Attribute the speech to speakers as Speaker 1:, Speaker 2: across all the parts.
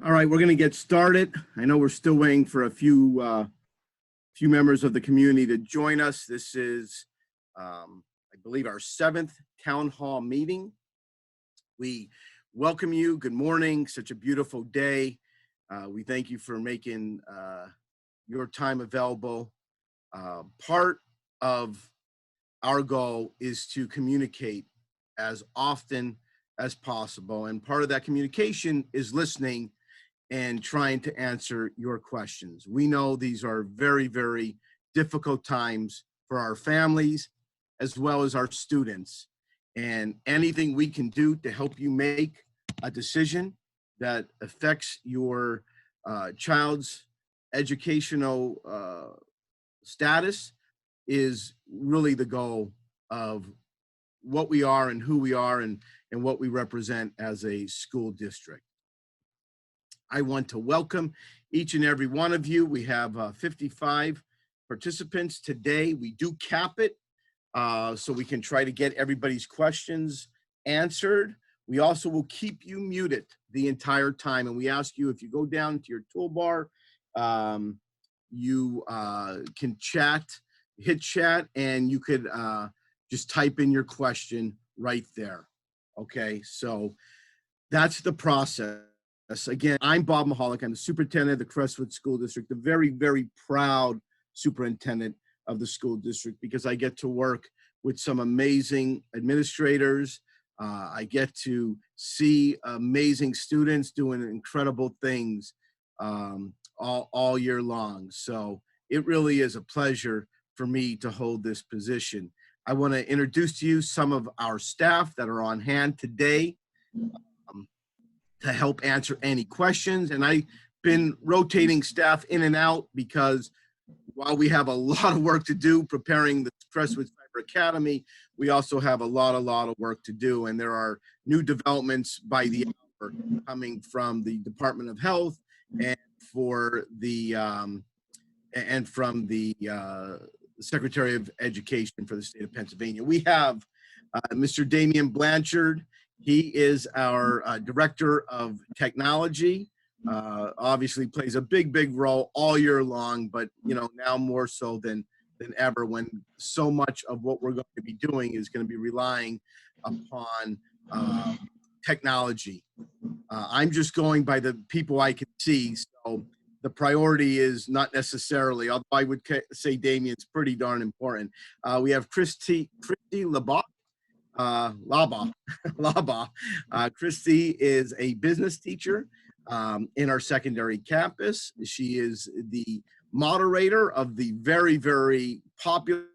Speaker 1: All right, we're going to get started. I know we're still waiting for a few members of the community to join us. This is, I believe, our 7th town hall meeting. We welcome you. Good morning. Such a beautiful day. We thank you for making your time available. Part of our goal is to communicate as often as possible, and part of that communication is listening and trying to answer your questions. We know these are very, very difficult times for our families as well as our students. And anything we can do to help you make a decision that affects your child's educational status is really the goal of what we are and who we are and what we represent as a school district. I want to welcome each and every one of you. We have 55 participants today. We do cap it so we can try to get everybody's questions answered. We also will keep you muted the entire time. And we ask you, if you go down to your toolbar, you can chat, hit chat, and you could just type in your question right there. Okay, so that's the process. Again, I'm Bob Mahalik. I'm the superintendent of the Crestwood School District, the very, very proud superintendent of the school district, because I get to work with some amazing administrators. I get to see amazing students doing incredible things all year long. So it really is a pleasure for me to hold this position. I want to introduce to you some of our staff that are on hand today to help answer any questions. And I've been rotating staff in and out because while we have a lot of work to do preparing the Crestwood Cyber Academy, we also have a lot of work to do. And there are new developments by the hour coming from the Department of Health and from the Secretary of Education for the state of Pennsylvania. We have Mr. Damian Blanchard. He is our Director of Technology. Obviously plays a big role all year long, but now more so than ever, when so much of what we're going to be doing is going to be relying upon technology. I'm just going by the people I can see, so the priority is not necessarily, although I would say Damien's pretty darn important. We have Christy Laba. Christy is a business teacher in our secondary campus. She is the moderator of the very, very popular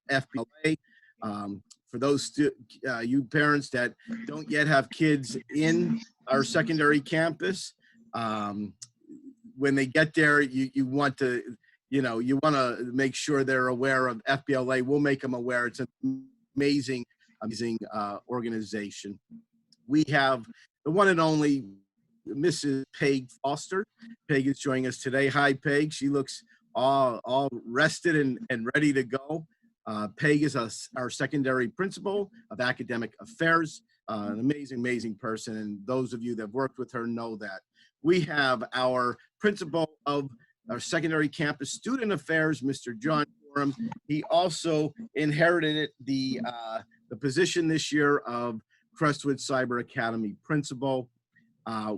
Speaker 1: FBLA. For those you parents that don't yet have kids in our secondary campus, when they get there, you want to make sure they're aware of FBLA. We'll make them aware. It's an amazing organization. We have the one and only Mrs. Peg Foster. Peg is joining us today. Hi, Peg. She looks all rested and ready to go. Peg is our secondary principal of academic affairs, an amazing person, and those of you that have worked with her know that. We have our principal of our secondary campus student affairs, Mr. John Gorham. He also inherited the position this year of Crestwood Cyber Academy principal.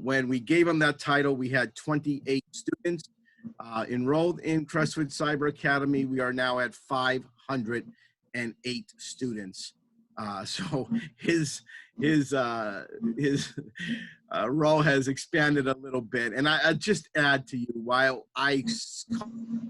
Speaker 1: When we gave him that title, we had 28 students enrolled in Crestwood Cyber Academy. We are now at 508 students. So his role has expanded a little bit. And I just add to you, while I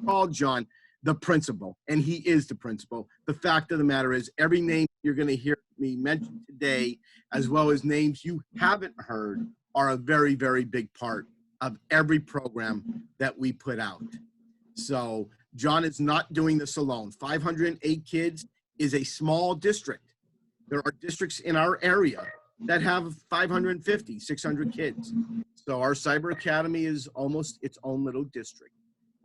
Speaker 1: call John the principal, and he is the principal, the fact of the matter is every name you're going to hear me mention today, as well as names you haven't heard, are a very, very big part of every program that we put out. So John is not doing this alone. 508 kids is a small district. There are districts in our area that have 550, 600 kids. So our Cyber Academy is almost its own little district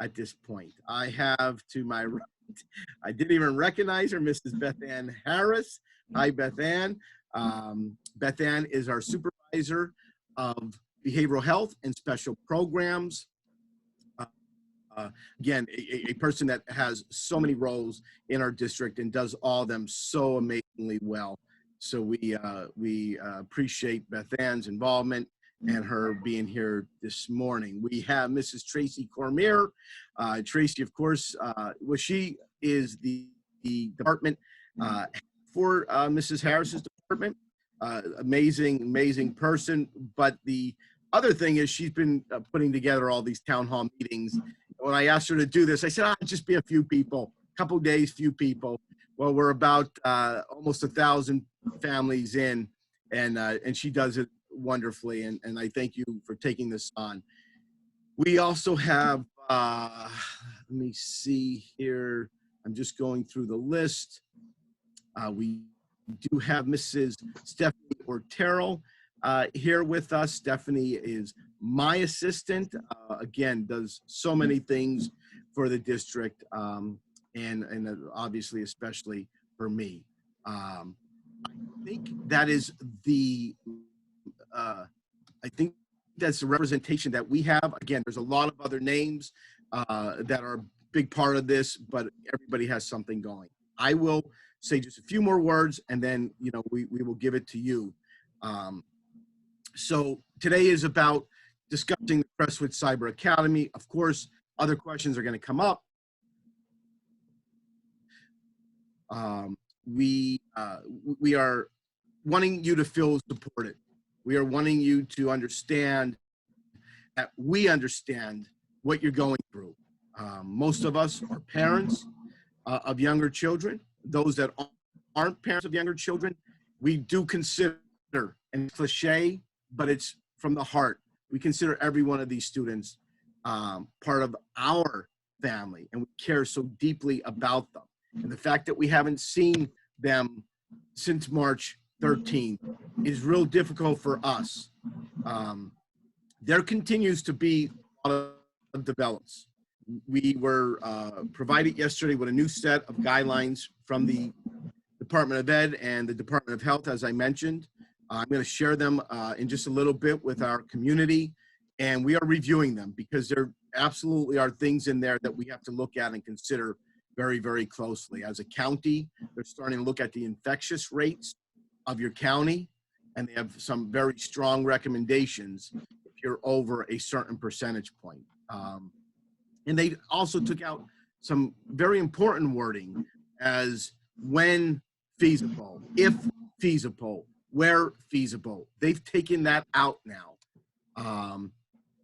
Speaker 1: at this point. I have to my right, I didn't even recognize her, Mrs. Beth Ann Harris. Hi, Beth Ann. Beth Ann is our supervisor of behavioral health and special programs. Again, a person that has so many roles in our district and does all of them so amazingly well. So we appreciate Beth Ann's involvement and her being here this morning. We have Mrs. Tracy Cormier. Tracy, of course, well, she is the department for Mrs. Harris's department. Amazing person. But the other thing is she's been putting together all these town hall meetings. When I asked her to do this, I said, I'll just be a few people, couple days, few people. Well, we're about almost 1,000 families in, and she does it wonderfully. And I thank you for taking this on. We also have, let me see here. I'm just going through the list. We do have Mrs. Stephanie Ortero here with us. Stephanie is my assistant. Again, does so many things for the district, and obviously, especially for me. I think that is the, I think that's the representation that we have. Again, there's a lot of other names that are a big part of this, but everybody has something going. I will say just a few more words, and then, you know, we will give it to you. So today is about discussing the Crestwood Cyber Academy. Of course, other questions are going to come up. We are wanting you to feel supported. We are wanting you to understand that we understand what you're going through. Most of us are parents of younger children. Those that aren't parents of younger children, we do consider, and cliche, but it's from the heart. We consider every one of these students part of our family, and we care so deeply about them. And the fact that we haven't seen them since March 13th is real difficult for us. There continues to be a lot of developments. We were provided yesterday with a new set of guidelines from the Department of Ed and the Department of Health, as I mentioned. I'm going to share them in just a little bit with our community, and we are reviewing them because there absolutely are things in there that we have to look at and consider very, very closely. As a county, they're starting to look at the infectious rates of your county, and they have some very strong recommendations if you're over a certain percentage point. And they also took out some very important wording as when feasible, if feasible, where feasible. They've taken that out now.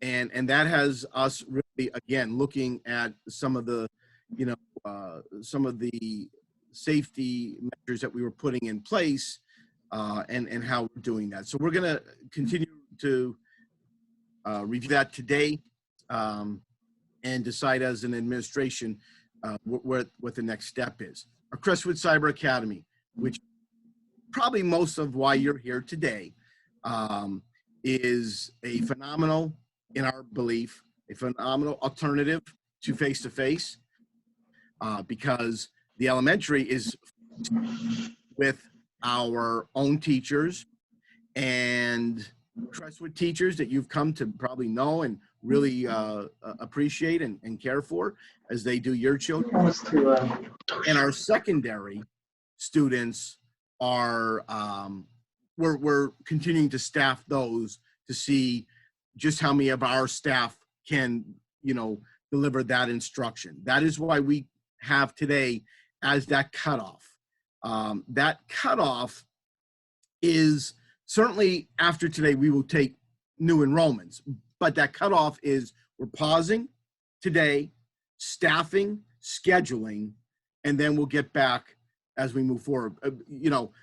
Speaker 1: And that has us really, again, looking at some of the, you know, some of the safety measures that we were putting in place and how we're doing that. So we're going to continue to review that today and decide as an administration what the next step is. Our Crestwood Cyber Academy, which probably most of why you're here today, is a phenomenal, in our belief, a phenomenal alternative to face-to-face because the elementary is with our own teachers and Crestwood teachers that you've come to probably know and really appreciate and care for as they do your children. And our secondary students are, we're continuing to staff those to see just how many of our staff can, you know, deliver that instruction. That is why we have today as that cutoff. That cutoff is certainly after today, we will take new enrollments, but that cutoff is we're pausing today, staffing, scheduling, and then we'll get back as we move forward. You know,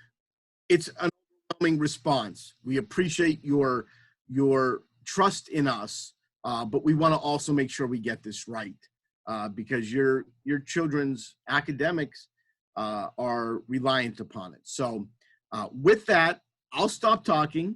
Speaker 1: it's an overwhelming response. We appreciate your trust in us, but we want to also make sure we get this right because your children's academics are reliant upon it. So with that, I'll stop talking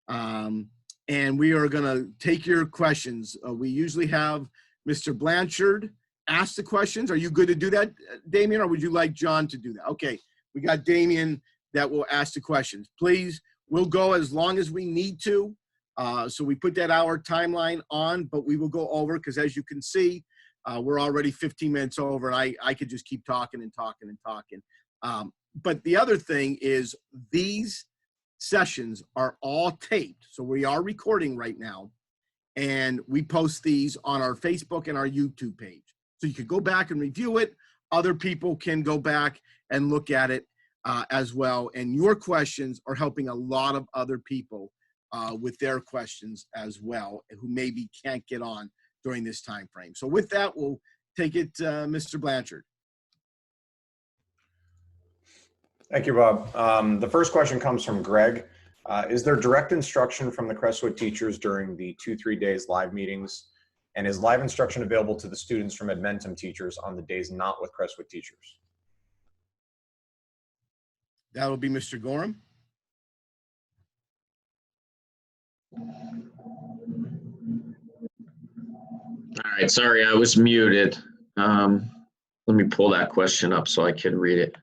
Speaker 1: and we are going to take your questions. We usually have Mr. Blanchard ask the questions. Are you good to do that, Damien, or would you like John to do that? Okay, we got Damien that will ask the questions. Please, we'll go as long as we need to. So we put that hour timeline on, but we will go over because as you can see, we're already 15 minutes over, and I could just keep talking and talking and talking. But the other thing is these sessions are all taped. So we are recording right now, and we post these on our Facebook and our YouTube page. So you could go back and review it. Other people can go back and look at it as well. And your questions are helping a lot of other people with their questions as well, who maybe can't get on during this time frame. So with that, we'll take it, Mr. Blanchard.
Speaker 2: Thank you, Bob. The first question comes from Greg. Is there direct instruction from the Crestwood teachers during the 2-3 days live meetings? And is live instruction available to the students from Edmentum teachers on the days not with Crestwood teachers?
Speaker 1: That will be Mr. Gorham.
Speaker 3: All right, sorry, I was muted. Let me pull that question up so I can read it.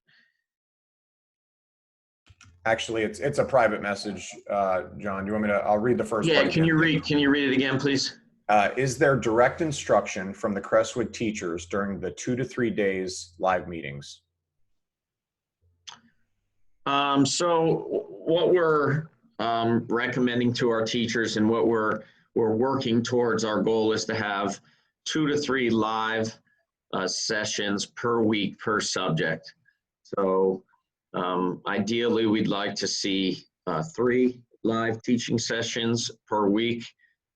Speaker 2: Actually, it's a private message, John. Do you want me to? I'll read the first part.
Speaker 3: Yeah, can you read it again, please?
Speaker 2: Is there direct instruction from the Crestwood teachers during the 2 to 3 days live meetings?
Speaker 3: So what we're recommending to our teachers and what we're working towards, our goal is to have 2 to 3 live sessions per week per subject. So ideally, we'd like to see 3 live teaching sessions per week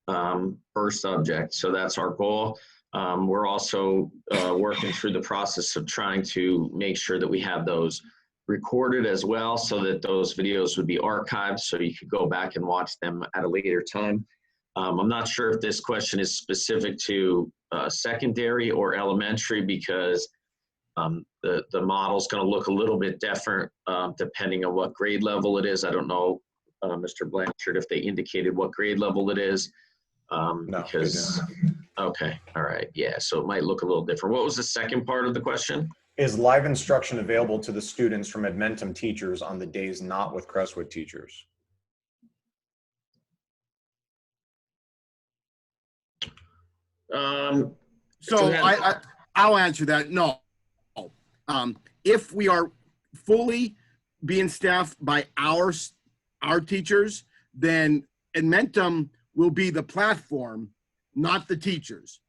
Speaker 3: per subject. So that's our goal. We're also working through the process of trying to make sure that we have those recorded as well, so that those videos would be archived so you could go back and watch them at a later time. I'm not sure if this question is specific to secondary or elementary, because the model's going to look a little bit different depending on what grade level it is. I don't know, Mr. Blanchard, if they indicated what grade level it is.
Speaker 2: No,
Speaker 3: because, okay, all right, yeah, so it might look a little different. What was the second part of the question?
Speaker 2: Is live instruction available to the students from Edmentum teachers on the days not with Crestwood teachers?
Speaker 1: So I'll answer that. No. If we are fully being staffed by our teachers, then Edmentum will be the platform, not the teachers.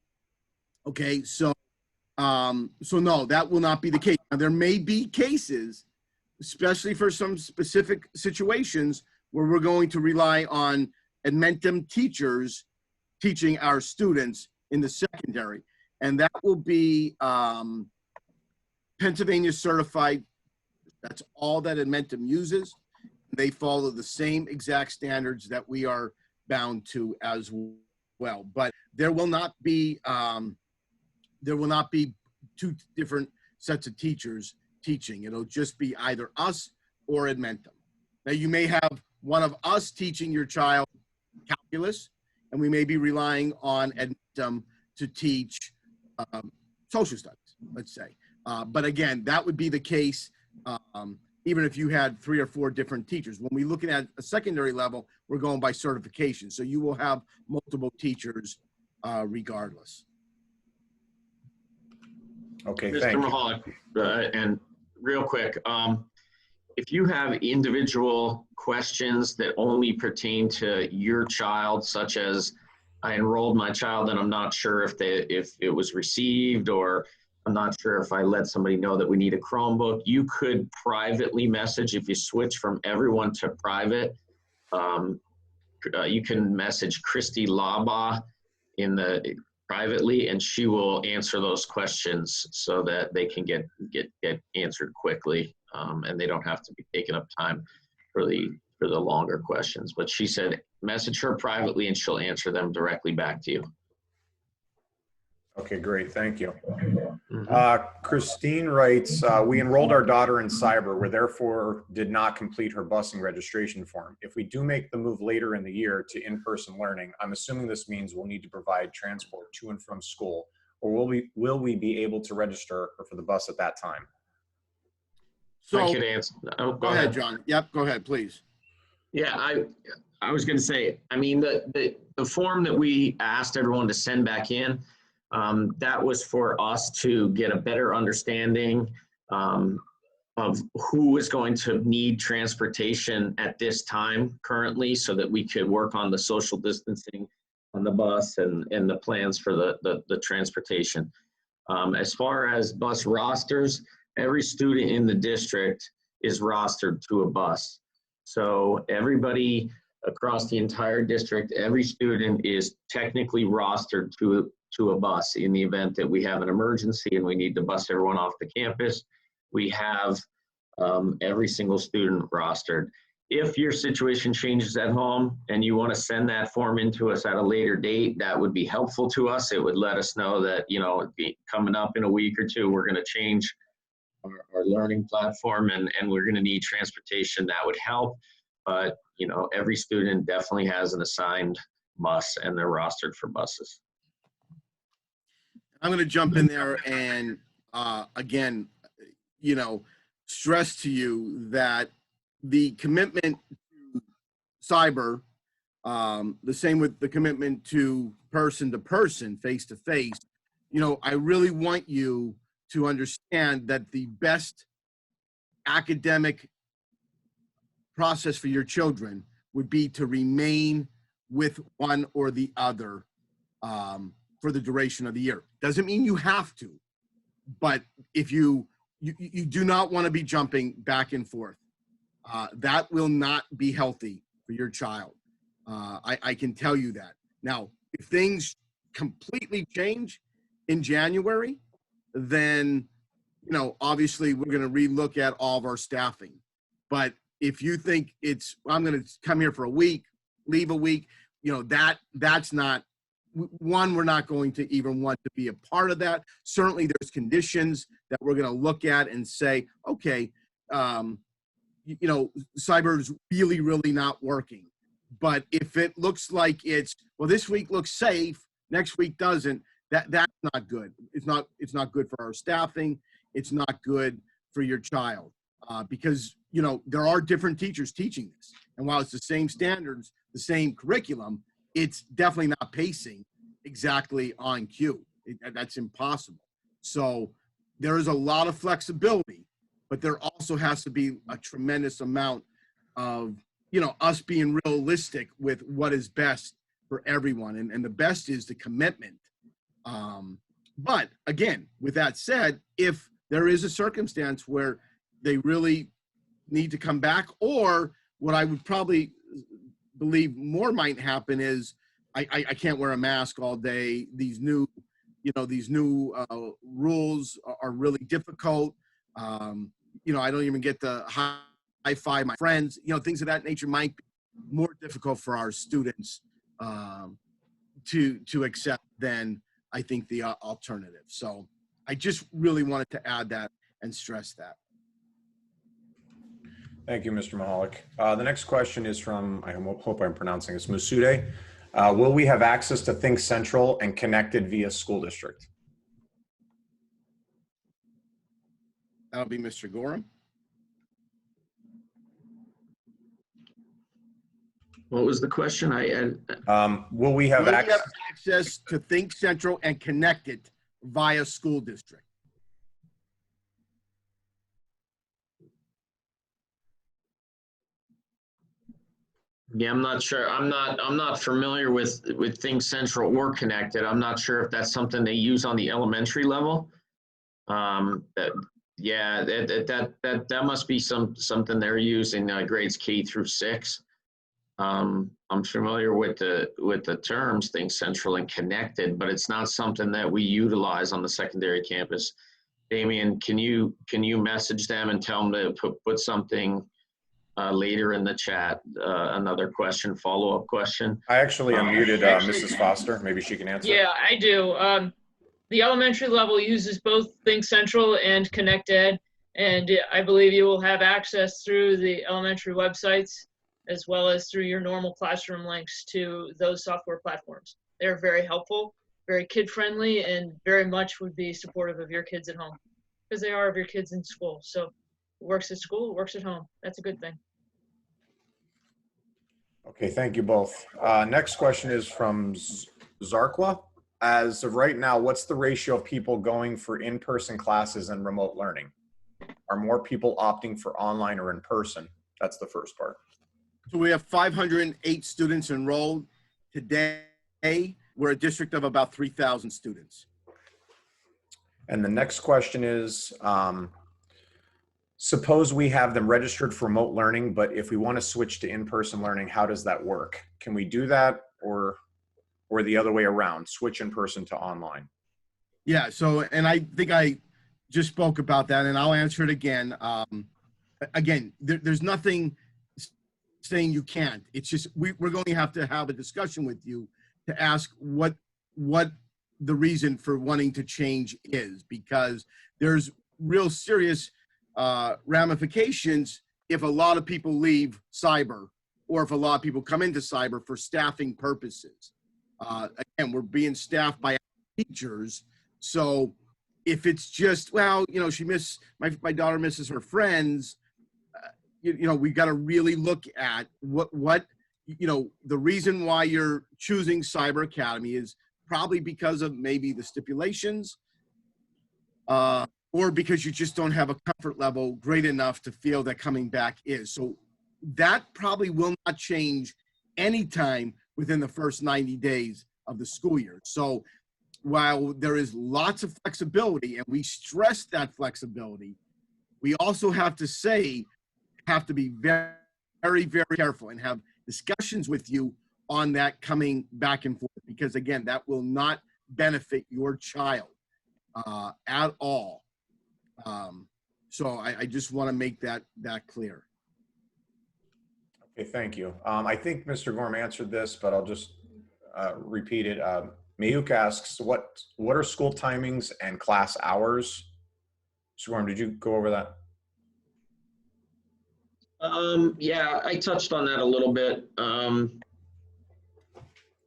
Speaker 1: Okay, so no, that will not be the case. Now, there may be cases, especially for some specific situations, where we're going to rely on Edmentum teachers teaching our students in the secondary, and that will be Pennsylvania certified. That's all that Edmentum uses. They follow the same exact standards that we are bound to as well. But there will not be 2 different sets of teachers teaching. It'll just be either us or Edmentum. Now, you may have one of us teaching your child calculus, and we may be relying on Edmentum to teach social studies, let's say. But again, that would be the case even if you had 3 or 4 different teachers. When we're looking at a secondary level, we're going by certification. So you will have multiple teachers regardless.
Speaker 2: Okay,
Speaker 3: Mr.
Speaker 2: thank you.
Speaker 3: Mahalik, and real quick, if you have individual questions that only pertain to your child, such as I enrolled my child and I'm not sure if it was received, or I'm not sure if I let somebody know that we need a Chromebook, you could privately message. If you switch from everyone to private, you can message Christy Laba privately, and she will answer those questions so that they can get answered quickly, and they don't have to be taking up time for the longer questions. But she said message her privately and she'll answer them directly back to you.
Speaker 2: Okay, great. Thank you.
Speaker 3: Mm-hmm.
Speaker 2: Christine writes, we enrolled our daughter in cyber, where therefore did not complete her busing registration form. If we do make the move later in the year to in-person learning, I'm assuming this means we'll need to provide transport to and from school, or will we be able to register her for the bus at that time?
Speaker 1: So
Speaker 3: I could answer. Oh,
Speaker 1: go ahead, John. Yep, go ahead, please.
Speaker 3: Yeah, I was going to say, I mean, the form that we asked everyone to send back in, that was for us to get a better understanding of who is going to need transportation at this time currently, so that we could work on the social distancing on the bus and the plans for the transportation. As far as bus rosters, every student in the district is rostered to a bus. So everybody across the entire district, every student is technically rostered to a bus in the event that we have an emergency and we need to bus everyone off the campus. We have every single student rostered. If your situation changes at home and you want to send that form in to us at a later date, that would be helpful to us. It would let us know that, you know, coming up in a week or two, we're going to change our learning platform and we're going to need transportation. That would help. But, you know, every student definitely has an assigned bus and they're rostered for buses.
Speaker 1: I'm going to jump in there and again, you know, stress to you that the commitment to cyber, the same with the commitment to person, face to face, you know, I really want you to understand that the best academic process for your children would be to remain with one or the other for the duration of the year. Doesn't mean you have to, but if you do not want to be jumping back and forth. That will not be healthy for your child. I can tell you that. Now, if things completely change in January, then, you know, obviously we're going to relook at all of our staffing. But if you think I'm going to come here for a week, leave a week, you know, that's not, one, we're not going to even want to be a part of that. Certainly there's conditions that we're going to look at and say, okay, you know, cyber is really, really not working. But if it looks like well, this week looks safe, next week doesn't, that's not good. It's not good for our staffing. It's not good for your child because, you know, there are different teachers teaching this. And while it's the same standards, the same curriculum, it's definitely not pacing exactly on cue. That's impossible. So there is a lot of flexibility, but there also has to be a tremendous amount of, you know, us being realistic with what is best for everyone. And the best is the commitment. But again, with that said, if there is a circumstance where they really need to come back, or what I would probably believe more might happen is I can't wear a mask all day. These new rules are really difficult. You know, I don't even get to high-five my friends. You know, things of that nature might be more difficult for our students to accept than I think the alternative. So I just really wanted to add that and stress that.
Speaker 2: Thank you, Mr. Mahalik. The next question is from, I hope I'm pronouncing this, Musude. Will we have access to Think Central and connected via school district?
Speaker 1: That'll be Mr. Gorham.
Speaker 3: What was the question?
Speaker 2: Will we have
Speaker 1: access to Think Central and connect it via school district?
Speaker 3: Yeah, I'm not sure. I'm not familiar with Think Central or Connected. I'm not sure if that's something they use on the elementary level. That must be something they're using grades K through 6. I'm familiar with the terms Think Central and Connected, but it's not something that we utilize on the secondary campus. Damien, can you message them and tell them to put something later in the chat, another question, follow-up question?
Speaker 2: I actually unmuted Mrs. Foster. Maybe she can answer.
Speaker 4: Yeah, I do. The elementary level uses both Think Central and Connected, and I believe you will have access through the elementary websites as well as through your normal classroom links to those software platforms. They're very helpful, very kid-friendly, and very much would be supportive of your kids at home because they are of your kids in school. So it works at school, it works at home. That's a good thing.
Speaker 2: Okay, thank you both. Next question is from Zarqua. As of right now, what's the ratio of people going for in-person classes and remote learning? Are more people opting for online or in person? That's the first part.
Speaker 1: So we have 508 students enrolled. Today, we're a district of about 3,000 students.
Speaker 2: And the next question is, suppose we have them registered for remote learning, but if we want to switch to in-person learning, how does that work? Can we do that, or the other way around, switch in person to online?
Speaker 1: Yeah, so, and I think I just spoke about that, and I'll answer it again. There's nothing saying you can't. It's just we're going to have a discussion with you to ask what the reason for wanting to change is, because there's real serious ramifications if a lot of people leave cyber, or if a lot of people come into cyber for staffing purposes. Again, we're being staffed by teachers. So if it's just, well, you know, my daughter misses her friends, we got to really look at what the reason why you're choosing Cyber Academy is probably because of maybe the stipulations, or because you just don't have a comfort level great enough to feel that coming back is. So that probably will not change anytime within the first 90 days of the school year. So while there is lots of flexibility, and we stress that flexibility, we also have to be very, very, very careful and have discussions with you on that coming back and forth, because again, that will not benefit your child at all. So I just want to make that clear.
Speaker 2: Okay, thank you. I think Mr. Gorm answered this, but I'll just repeat it. Mayuk asks, what are school timings and class hours? Mr. Gorm, did you go over that?
Speaker 3: Yeah, I touched on that a little bit.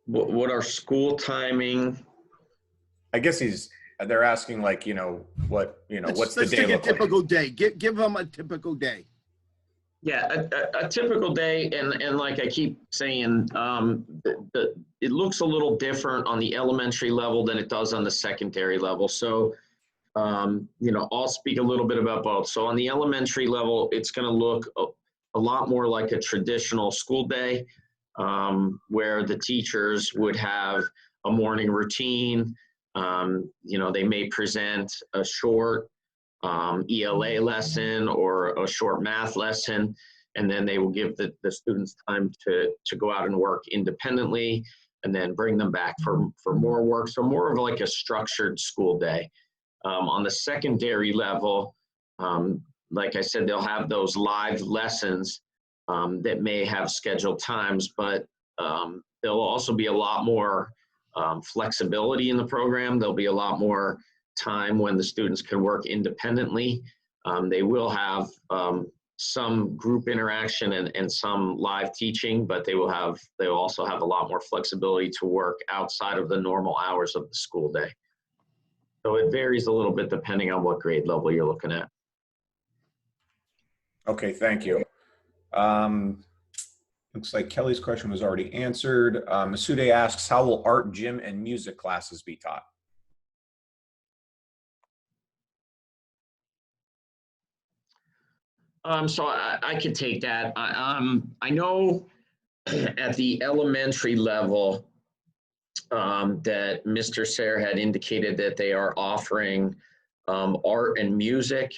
Speaker 3: What are school timing?
Speaker 2: I guess they're asking, like, what's the day
Speaker 1: take a
Speaker 2: look like?
Speaker 1: typical day. Give them a typical day.
Speaker 3: Yeah, a typical day, and like I keep saying, it looks a little different on the elementary level than it does on the secondary level. So, I'll speak a little bit about both. So on the elementary level, it's going to look a lot more like a traditional school day, where the teachers would have a morning routine. They may present a short ELA lesson or a short math lesson, and then they will give the students time to go out and work independently, and then bring them back for more work. So more of like a structured school day. On the secondary level, like I said, they'll have those live lessons that may have scheduled times, but there'll also be a lot more flexibility in the program. There'll be a lot more time when the students can work independently. They will have some group interaction and some live teaching, but they'll also have a lot more flexibility to work outside of the normal hours of the school day. So it varies a little bit depending on what grade level you're looking at.
Speaker 2: Okay, thank you. Looks like Kelly's question was already answered. Masude asks, how will art, gym, and music classes be taught?
Speaker 3: So I could take that. I know at the elementary level that Mr. Sayre had indicated that they are offering art and music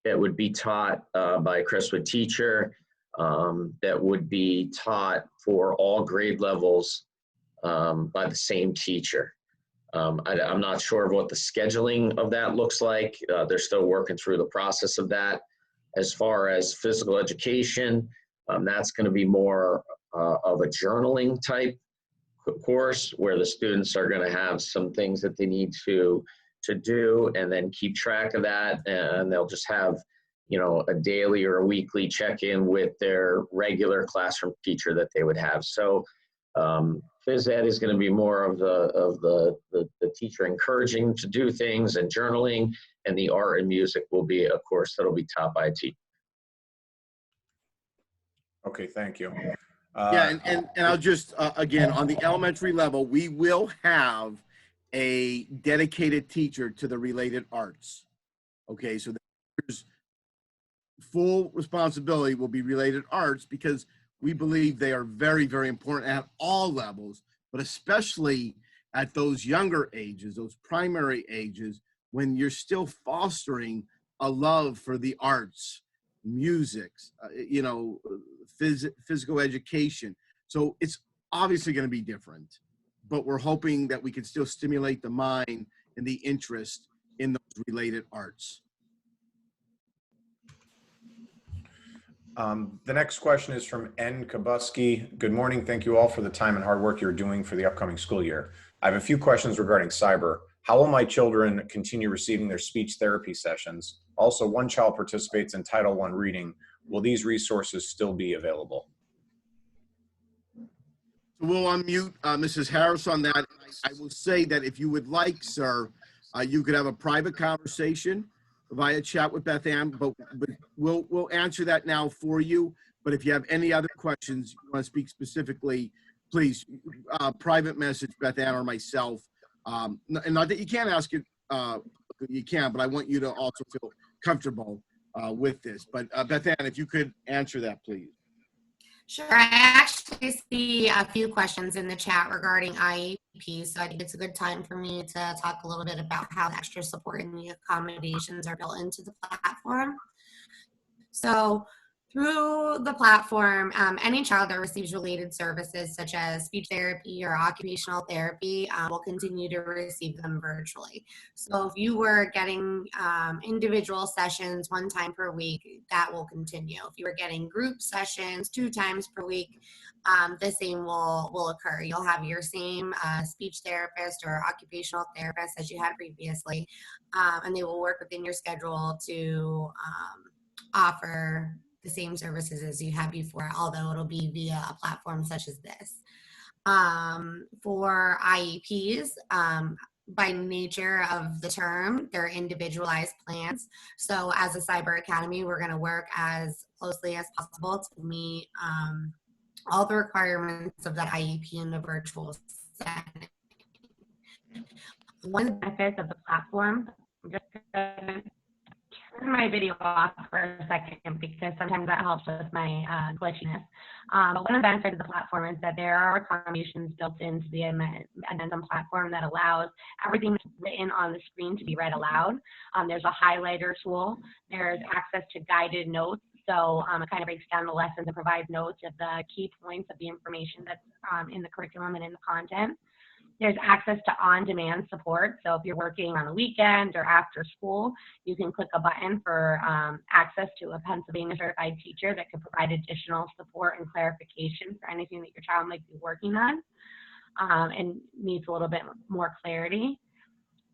Speaker 3: that would be taught by a Crestwood teacher, that would be taught for all grade levels by the same teacher. I'm not sure of what the scheduling of that looks like. They're still working through the process of that. As far as physical education, that's going to be more of a journaling type course, where the students are going to have some things that they need to do and then keep track of that. And they'll just have, a daily or a weekly check-in with their regular classroom teacher that they would have. So phys ed is going to be more of the teacher encouraging to do things and journaling, and the art and music will be a course that'll be taught by a teacher.
Speaker 2: Okay, thank you.
Speaker 1: Yeah, and I'll just, again, on the elementary level, we will have a dedicated teacher to the related arts. Okay, so there's full responsibility will be related arts because we believe they are very, very important at all levels, but especially at those younger ages, those primary ages, when you're still fostering a love for the arts, music, physical education. So it's obviously going to be different, but we're hoping that we can still stimulate the mind and the interest in those related arts.
Speaker 2: The next question is from N. Kabuski. Good morning. Thank you all for the time and hard work you're doing for the upcoming school year. I have a few questions regarding cyber. How will my children continue receiving their speech therapy sessions? Also, one child participates in Title I reading. Will these resources still be available?
Speaker 1: We'll unmute Mrs. Harris on that. I will say that if you would like, sir, you could have a private conversation via chat with Beth Ann, but we'll answer that now for you. But if you have any other questions, you want to speak specifically, please private message Beth Ann or myself. And not that you can't ask it, you can, but I want you to also feel comfortable with this. But Beth Ann, if you could answer that, please.
Speaker 5: Sure. I actually see a few questions in the chat regarding IEP, so I think it's a good time for me to talk a little bit about how the extra support and the accommodations are built into the platform. So through the platform, any child that receives related services such as speech therapy or occupational therapy will continue to receive them virtually. So if you were getting individual sessions 1 time per week, that will continue. If you were getting group sessions 2 times per week, the same will occur. You'll have your same speech therapist or occupational therapist as you had previously, and they will work within your schedule to offer the same services as you had before, although it'll be via a platform such as this. For IEPs, by nature of the term, they're individualized plans. So as a Cyber Academy, we're going to work as closely as possible to meet all the requirements of that IEP in the virtual setting. One of the benefits of the platform, I'm just going to turn my video off for a second because sometimes that helps with my glitchiness. But one of the benefits of the platform is that there are accommodations built into the addendum platform that allows everything that's written on the screen to be read aloud. There's a highlighter tool. There's access to guided notes. So it kind of breaks down the lessons and provides notes of the key points of the information that's in the curriculum and in the content. There's access to on-demand support. So if you're working on a weekend or after school, you can click a button for access to a Pennsylvania certified teacher that can provide additional support and clarification for anything that your child might be working on and needs a little bit more clarity.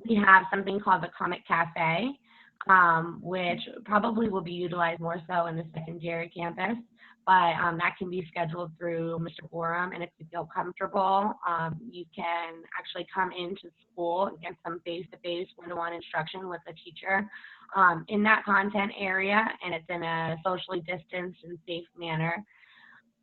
Speaker 5: We have something called the Comic Cafe, which probably will be utilized more so in the secondary campus. But that can be scheduled through Mr. Gorham, and if you feel comfortable, you can actually come into school and get some face-to-face one-to-one instruction with a teacher in that content area, and it's in a socially distanced and safe manner.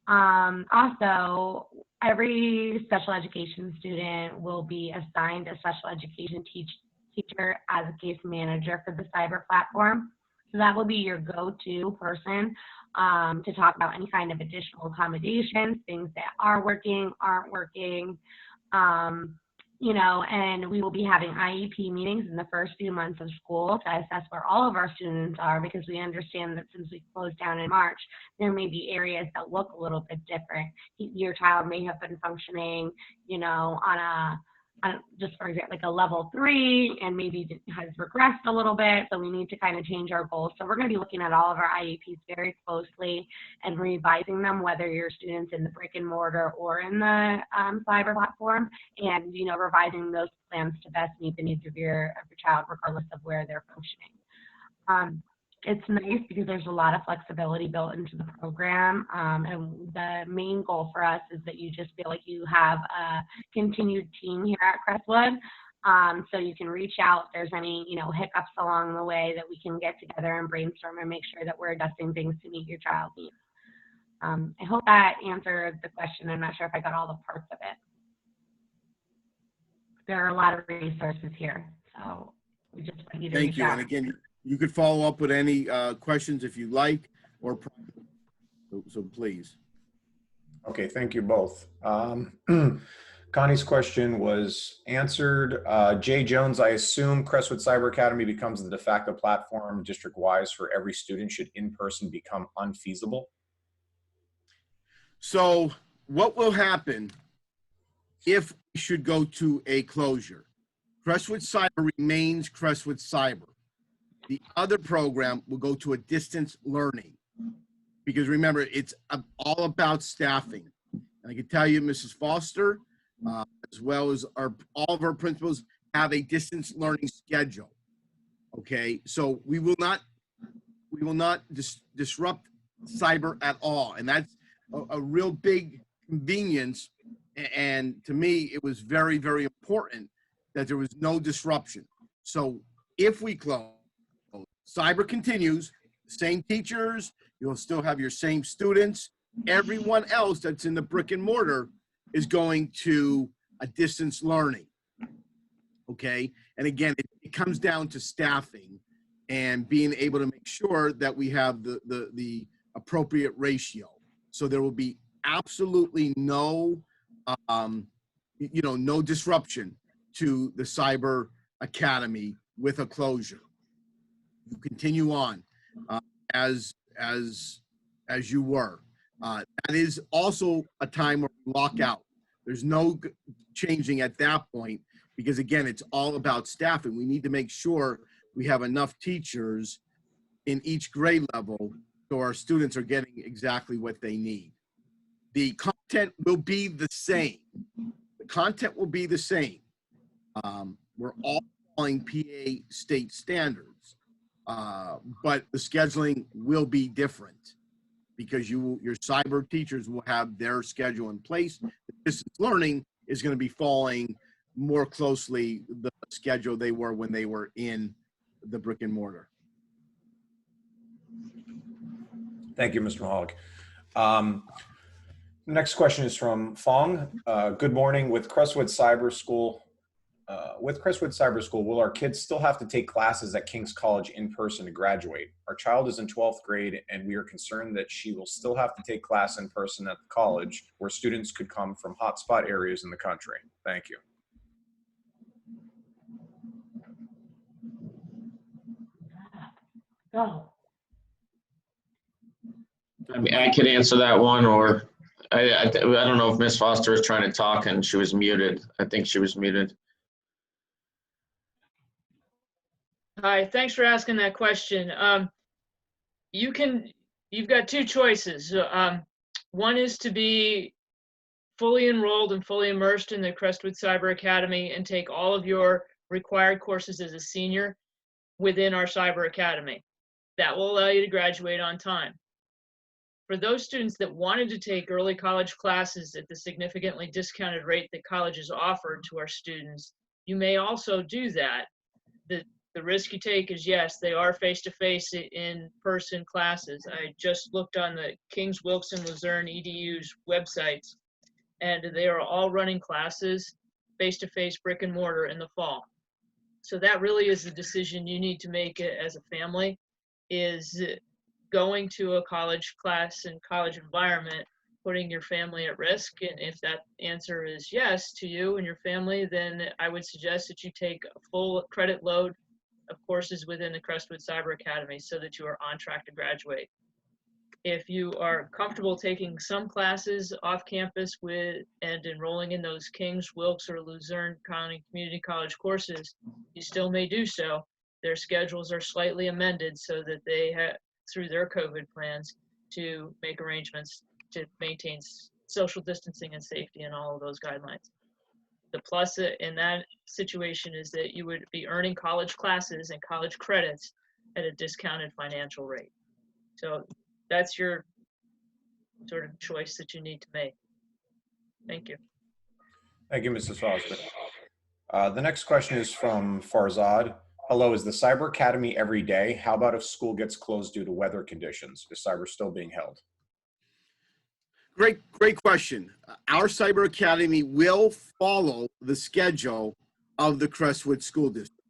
Speaker 5: Also, every special education student will be assigned a special education teacher as a case manager for the cyber platform. So that will be your go-to person to talk about any kind of additional accommodations, things that are working, aren't working, and we will be having IEP meetings in the first few months of school to assess where all of our students are, because we understand that since we closed down in March, there may be areas that look a little bit different. Your child may have been functioning, on just for example, like a level 3 and maybe has regressed a little bit. So we need to kind of change our goals. So we're going to be looking at all of our IEPs very closely and revising them, whether your students in the brick and mortar or in the cyber platform, and, revising those plans to best meet the needs of your child, regardless of where they're functioning. It's nice because there's a lot of flexibility built into the program, and the main goal for us is that you just feel like you have a continued team here at Crestwood, so you can reach out if there's any hiccups along the way, that we can get together and brainstorm and make sure that we're adjusting things to meet your child's needs. I hope that answered the question. I'm not sure if I got all the parts of it. There are a lot of resources here, so we just want you to
Speaker 1: Thank
Speaker 5: reach
Speaker 1: you.
Speaker 5: out.
Speaker 1: And again, you could follow up with any questions if you like, or so please.
Speaker 2: Okay, thank you both. Connie's question was answered. Jay Jones, I assume Crestwood Cyber Academy becomes the de facto platform district-wise for every student should in-person become unfeasible?
Speaker 1: So what will happen if we should go to a closure? Crestwood Cyber remains Crestwood Cyber. The other program will go to a distance learning, because remember, it's all about staffing. And I can tell you, Mrs. Foster, as well as all of our principals have a distance learning schedule. Okay, so we will not disrupt cyber at all, and that's a real big convenience. And to me, it was very, very important that there was no disruption. So if we close, cyber continues, same teachers, you'll still have your same students. Everyone else that's in the brick and mortar is going to a distance learning. Okay, and again, it comes down to staffing and being able to make sure that we have the appropriate ratio. So there will be absolutely no, no disruption to the Cyber Academy with a closure. You continue on as you were. That is also a time where we lock out. There's no changing at that point, because again, it's all about staffing. We need to make sure we have enough teachers in each grade level so our students are getting exactly what they need. The content will be the same. The content will be the same. We're all following PA state standards, but the scheduling will be different, because your cyber teachers will have their schedule in place. The distance learning is going to be following more closely the schedule they were when they were in the brick and mortar.
Speaker 2: Thank you, Mr. Mahalik. Next question is from Fong. Good morning. With Crestwood Cyber School, will our kids still have to take classes at King's College in person to graduate? Our child is in 12th grade, and we are concerned that she will still have to take class in person at the college, where students could come from hotspot areas in the country. Thank you.
Speaker 5: Go.
Speaker 3: I mean, I could answer that one, or I don't know if Miss Foster was trying to talk and she was muted. I think she was muted.
Speaker 4: Hi, thanks for asking that question. You've got two choices. One is to be fully enrolled and fully immersed in the Crestwood Cyber Academy and take all of your required courses as a senior within our Cyber Academy. That will allow you to graduate on time. For those students that wanted to take early college classes at the significantly discounted rate that colleges offer to our students, you may also do that. The risk you take is, yes, they are face-to-face in-person classes. I just looked on the King's, Wilkes, and Luzerne EDU's websites, and they are all running classes face-to-face brick and mortar in the fall. So that really is the decision you need to make as a family, is going to a college class and college environment, putting your family at risk. And if that answer is yes to you and your family, then I would suggest that you take a full credit load of courses within the Crestwood Cyber Academy so that you are on track to graduate. If you are comfortable taking some classes off campus and enrolling in those King's, Wilkes, or Luzerne County Community College courses, you still may do so. Their schedules are slightly amended so that they have, through their COVID plans, to make arrangements to maintain social distancing and safety and all of those guidelines. The plus in that situation is that you would be earning college classes and college credits at a discounted financial rate. So that's your sort of choice that you need to make. Thank you.
Speaker 2: Thank you, Mrs. Foster. The next question is from Farzad. Hello, is the Cyber Academy every day? How about if school gets closed due to weather conditions? Is cyber still being held?
Speaker 1: Great question. Our Cyber Academy will follow the schedule of the Crestwood School District.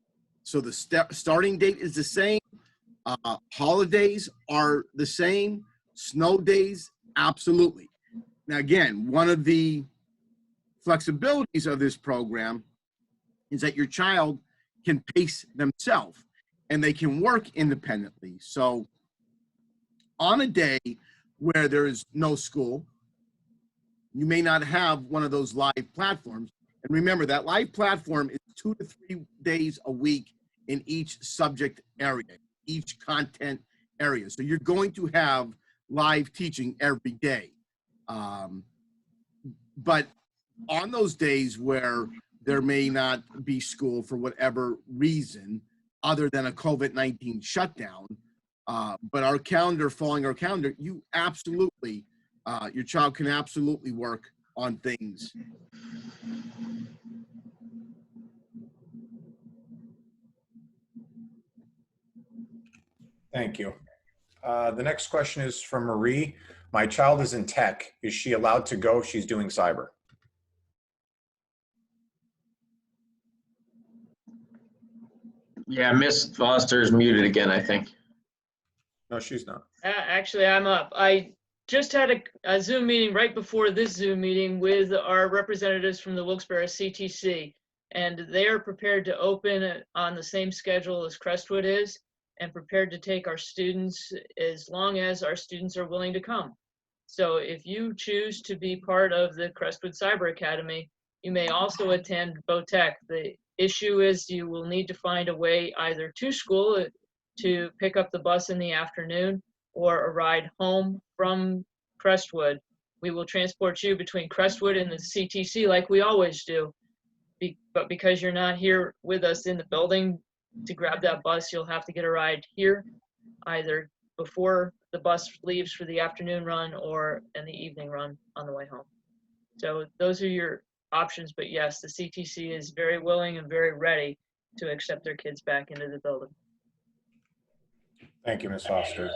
Speaker 1: So the starting date is the same. Holidays are the same. Snow days, absolutely. Now, again, one of the flexibilities of this program is that your child can pace themselves and they can work independently. So on a day where there is no school, you may not have one of those live platforms. And remember, that live platform is 2 to 3 days a week in each subject area, each content area. So you're going to have live teaching every day. But on those days where there may not be school for whatever reason, other than a COVID-19 shutdown, but our calendar, following our calendar, you absolutely, your child can absolutely work on things.
Speaker 2: Thank you. The next question is from Marie. My child is in tech. Is she allowed to go if she's doing cyber?
Speaker 3: Yeah, Miss Foster is muted again, I think.
Speaker 2: No, she's not.
Speaker 4: Actually, I'm up. I just had a Zoom meeting right before this Zoom meeting with our representatives from the Wilkes-Barre CTC, and they are prepared to open on the same schedule as Crestwood is, and prepared to take our students as long as our students are willing to come. So if you choose to be part of the Crestwood Cyber Academy, you may also attend BOTech. The issue is you will need to find a way either to school to pick up the bus in the afternoon or a ride home from Crestwood. We will transport you between Crestwood and the CTC like we always do. But because you're not here with us in the building to grab that bus, you'll have to get a ride here, either before the bus leaves for the afternoon run or in the evening run on the way home. So those are your options, but yes, the CTC is very willing and very ready to accept their kids back into the building.
Speaker 2: Thank you, Ms. Foster.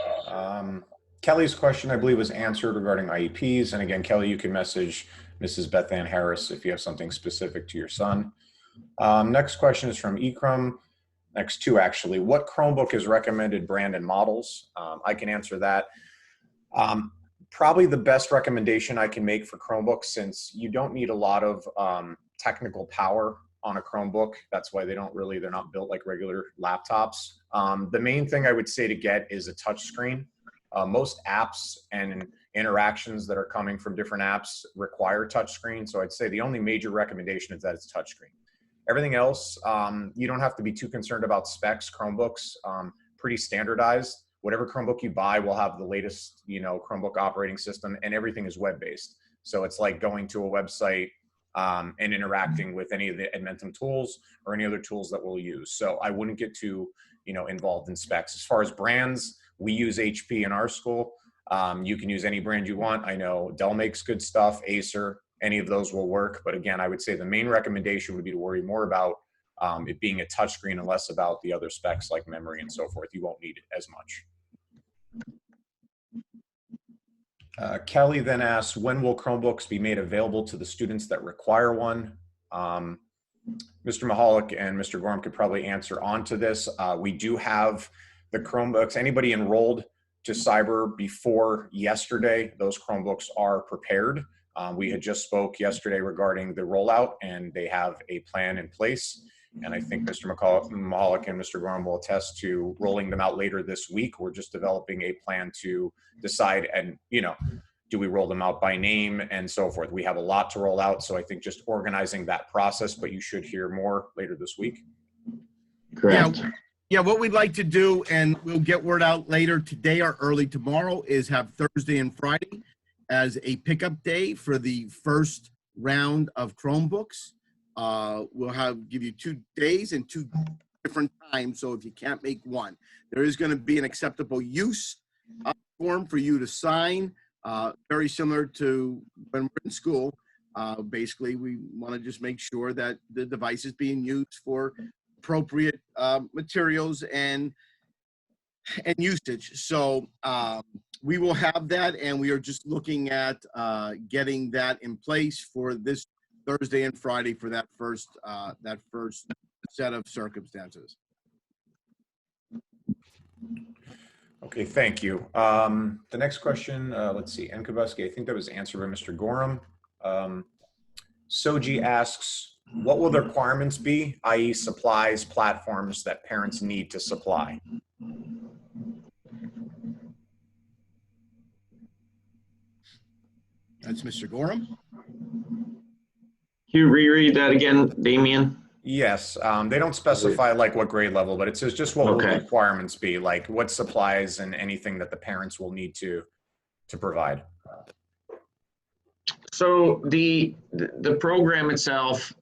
Speaker 2: Kelly's question, I believe, was answered regarding IEPs. And again, Kelly, you can message Mrs. Beth Ann Harris if you have something specific to your son. Next question is from Ikram. Next two, actually. What Chromebook is recommended brand and models? I can answer that. Probably the best recommendation I can make for Chromebooks, since you don't need a lot of technical power on a Chromebook. That's why they're not built like regular laptops. The main thing I would say to get is a touch screen. Most apps and interactions that are coming from different apps require touch screen. So I'd say the only major recommendation is that it's touch screen. Everything else, you don't have to be too concerned about specs. Chromebooks, pretty standardized. Whatever Chromebook you buy will have the latest, Chromebook operating system, and everything is web-based. So it's like going to a website and interacting with any of the Edmentum tools or any other tools that we'll use. So I wouldn't get too, involved in specs. As far as brands, we use HP in our school. You can use any brand you want. I know Dell makes good stuff, Acer, any of those will work. But again, I would say the main recommendation would be to worry more about it being a touchscreen and less about the other specs like memory and so forth. You won't need it as much. Kelly then asks, when will Chromebooks be made available to the students that require one? Mr. Mahalik and Mr. Gorham could probably answer on to this. We do have the Chromebooks. Anybody enrolled to cyber before yesterday, those Chromebooks are prepared. We had just spoke yesterday regarding the rollout, and they have a plan in place. And I think Mr. Mahalik and Mr. Gorham will attest to rolling them out later this week. We're just developing a plan to decide, and do we roll them out by name and so forth. We have a lot to roll out, so I think just organizing that process, but you should hear more later this week.
Speaker 3: Correct.
Speaker 1: Yeah, what we'd like to do, and we'll get word out later today or early tomorrow, is have Thursday and Friday as a pickup day for the first round of Chromebooks. We'll give you 2 days and 2 different times, so if you can't make one, there is going to be an acceptable use form for you to sign, very similar to when we're in school. Basically, we want to just make sure that the device is being used for appropriate materials, and and usage. So we will have that, and we are just looking at getting that in place for this Thursday and Friday for that first set of circumstances.
Speaker 2: Okay, thank you. The next question, let's see, Enkabuski, I think that was answered by Mr. Gorham. Soji asks, what will the requirements be, i.e. supplies, platforms that parents need to supply?
Speaker 1: That's Mr. Gorham.
Speaker 3: Can you reread that again, Damien?
Speaker 2: Yes, they don't specify like what grade level, but it says just what will the requirements be, like what supplies and anything that the parents will need to provide.
Speaker 3: So the program itself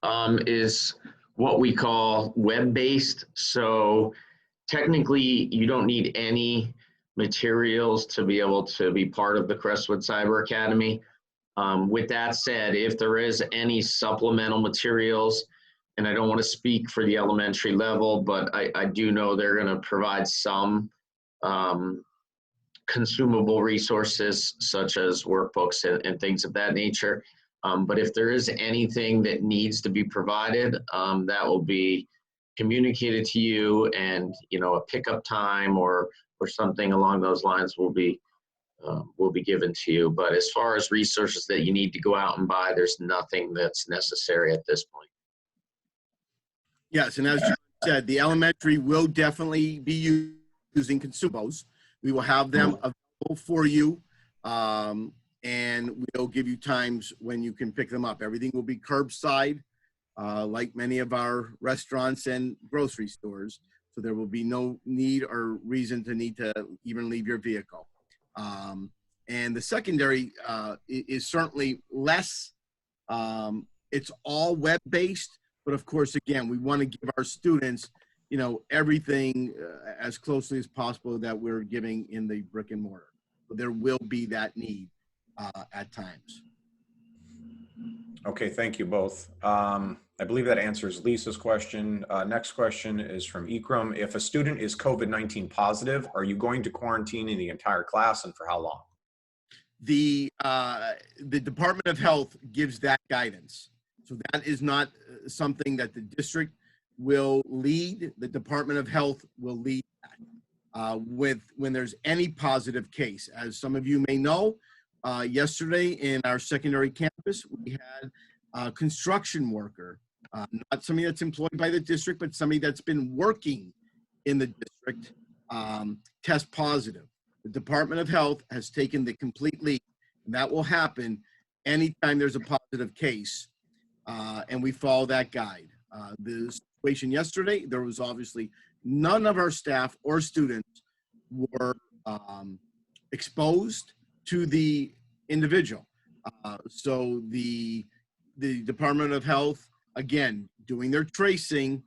Speaker 3: is what we call web-based. So technically, you don't need any materials to be able to be part of the Crestwood Cyber Academy. With that said, if there is any supplemental materials, and I don't want to speak for the elementary level, but I do know they're going to provide some consumable resources such as workbooks and things of that nature. But if there is anything that needs to be provided, that will be communicated to you, and a pickup time or something along those lines will be given to you. But as far as resources that you need to go out and buy, there's nothing that's necessary at this point.
Speaker 1: Yes, and as you said, the elementary will definitely be using consumables. We will have them available for you, and we'll give you times when you can pick them up. Everything will be curbside, like many of our restaurants and grocery stores. So there will be no need or reason to need to even leave your vehicle. And the secondary is certainly less. It's all web-based. But of course, again, we want to give our students, everything as closely as possible that we're giving in the brick and mortar. But there will be that need at times.
Speaker 2: Okay, thank you both. I believe that answers Lisa's question. Next question is from Ikram. If a student is COVID-19 positive, are you going to quarantine the entire class, and for how long?
Speaker 1: The Department of Health gives that guidance. So that is not something that the district will lead. The Department of Health will lead that when there's any positive case. As some of you may know, yesterday in our secondary campus, we had a construction worker, not somebody that's employed by the district, but somebody that's been working in the district, test positive. The Department of Health has taken the complete lead, and that will happen anytime there's a positive case. And we follow that guide. The situation yesterday, there was obviously none of our staff or students were exposed to the individual. So the Department of Health, again, doing their tracing.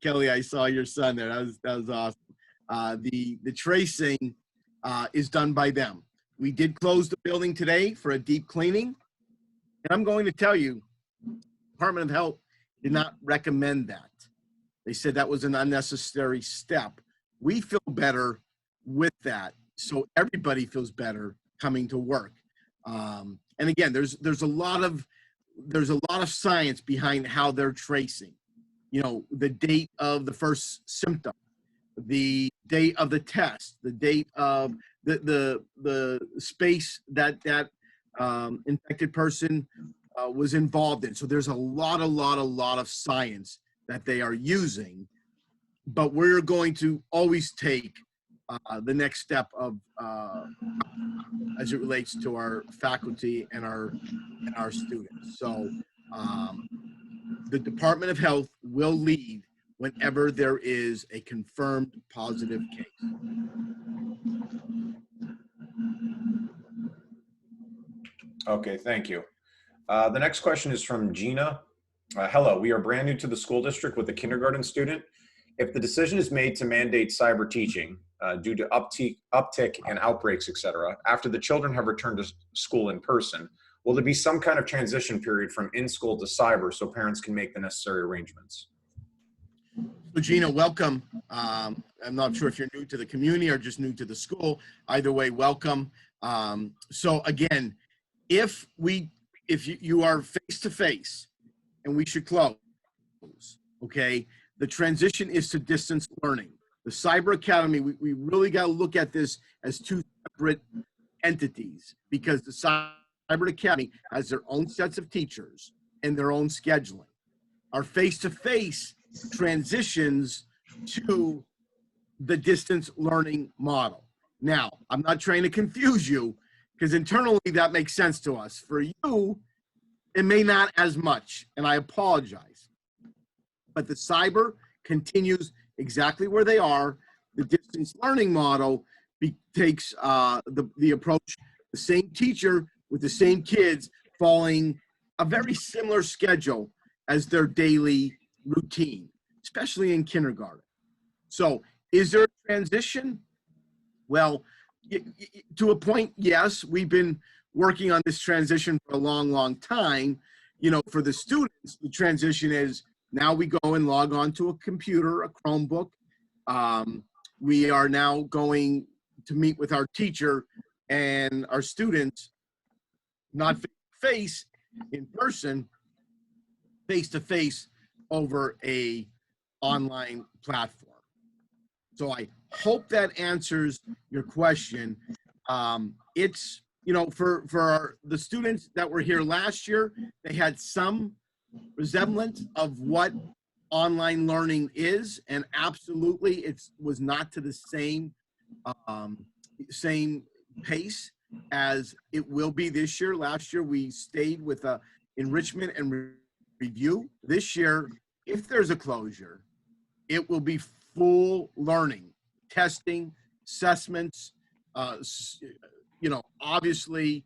Speaker 1: Kelly, I saw your son there. That was awesome. The tracing is done by them. We did close the building today for a deep cleaning. And I'm going to tell you, Department of Health did not recommend that. They said that was an unnecessary step. We feel better with that, so everybody feels better coming to work. And again, there's a lot of science behind how they're tracing. The date of the first symptom, the date of the test, the date of the space that infected person was involved in. So there's a lot of science that they are using, but we're going to always take the next step of as it relates to our faculty and our students. So the Department of Health will lead whenever there is a confirmed positive case.
Speaker 2: Okay, thank you. The next question is from Gina. Hello, we are brand new to the school district with a kindergarten student. If the decision is made to mandate cyber teaching due to uptick in outbreaks, etc., after the children have returned to school in person, will there be some kind of transition period from in-school to cyber so parents can make the necessary arrangements?
Speaker 1: So Gina, welcome. I'm not sure if you're new to the community or just new to the school. Either way, welcome. So again, if you are face to face, and we should close, okay? The transition is to distance learning. The Cyber Academy, we really got to look at this as two separate entities, because the Cyber Academy has their own sets of teachers and their own scheduling. Our face-to-face transitions to the distance learning model. Now, I'm not trying to confuse you, because internally that makes sense to us. For you, it may not as much, and I apologize. But the cyber continues exactly where they are. The distance learning model takes the approach, the same teacher with the same kids following a very similar schedule as their daily routine, especially in kindergarten. So is there a transition? Well, to a point, yes. We've been working on this transition for a long, long time. You know, for the students, the transition is now we go and log on to a computer, a Chromebook. We are now going to meet with our teacher and our students, not face in person, face to face over a online platform. So I hope that answers your question. It's, you know, for the students that were here last year, they had some resemblance of what online learning is, and absolutely it was not to the same pace as it will be this year. Last year we stayed with enrichment and review. This year, if there's a closure, it will be full learning, testing, assessments, you know, obviously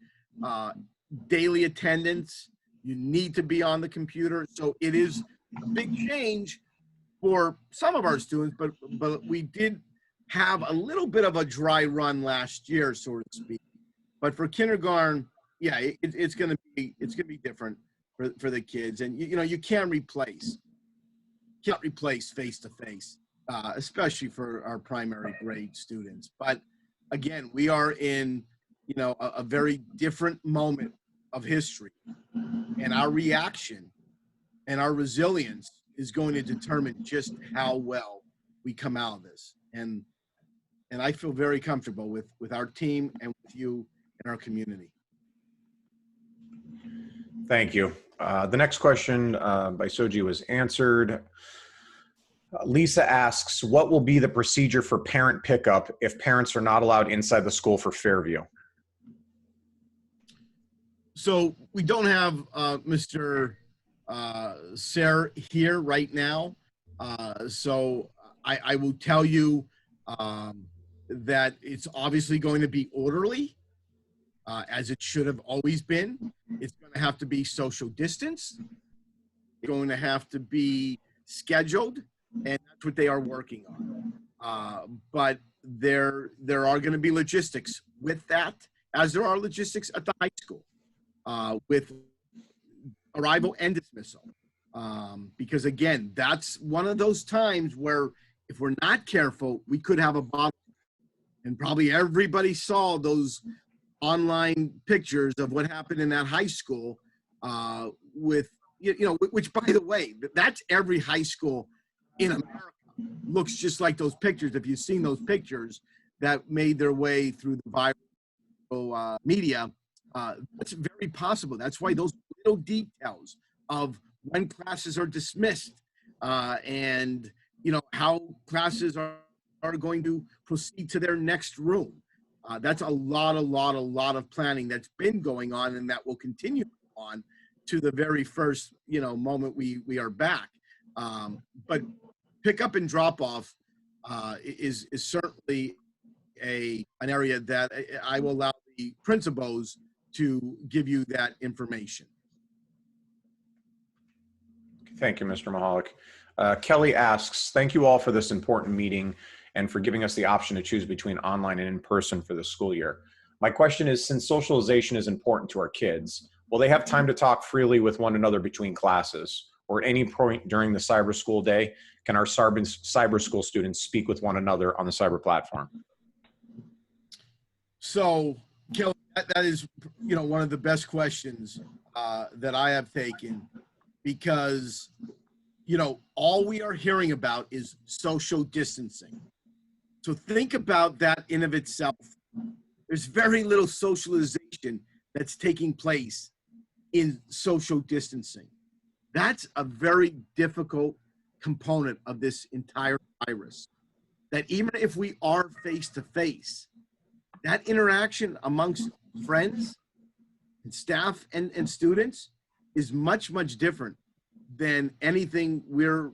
Speaker 1: daily attendance. You need to be on the computer. So it is a big change for some of our students, but we did have a little bit of a dry run last year, so to speak. But for kindergarten, yeah, it's gonna be different for the kids. And you know, you can't replace face to face, especially for our primary grade students. But again, we are in, you know, a very different moment of history, and our reaction and our resilience is going to determine just how well we come out of this. And I feel very comfortable with our team and with you and our community.
Speaker 2: Thank you. The next question by Soji was answered. Lisa asks, what will be the procedure for parent pickup if parents are not allowed inside the school for Fairview?
Speaker 1: So we don't have Mr. Ser here right now. So I will tell you that it's obviously going to be orderly, as it should have always been. It's going to have to be social distanced. It's going to have to be scheduled, and that's what they are working on. But there are going to be logistics with that, as there are logistics at the high school, with arrival and dismissal. Because again, that's one of those times where if we're not careful, we could have a bottle. And probably everybody saw those online pictures of what happened in that high school with, you know, which, by the way, that's every high school in America. Looks just like those pictures. If you've seen those pictures that made their way through the viral media, that's very possible. That's why those little details of when classes are dismissed and, you know, how classes are going to proceed to their next room. That's a lot of planning that's been going on, and that will continue on to the very first, you know, moment we are back. But pick up and drop off is certainly an area that I will allow the principals to give you that information.
Speaker 2: Thank you, Mr. Mahalik. Kelly asks, thank you all for this important meeting and for giving us the option to choose between online and in person for the school year. My question is, since socialization is important to our kids, will they have time to talk freely with one another between classes, or at any point during the cyber school day? can our cyber school students speak with one another on the cyber platform?
Speaker 1: So, Kelly, that is, one of the best questions that I have taken, because, all we are hearing about is social distancing. So think about that in of itself. There's very little socialization that's taking place in social distancing. That's a very difficult component of this entire virus. That even if we are face to face, that interaction amongst friends and staff and students is much, much different than anything we're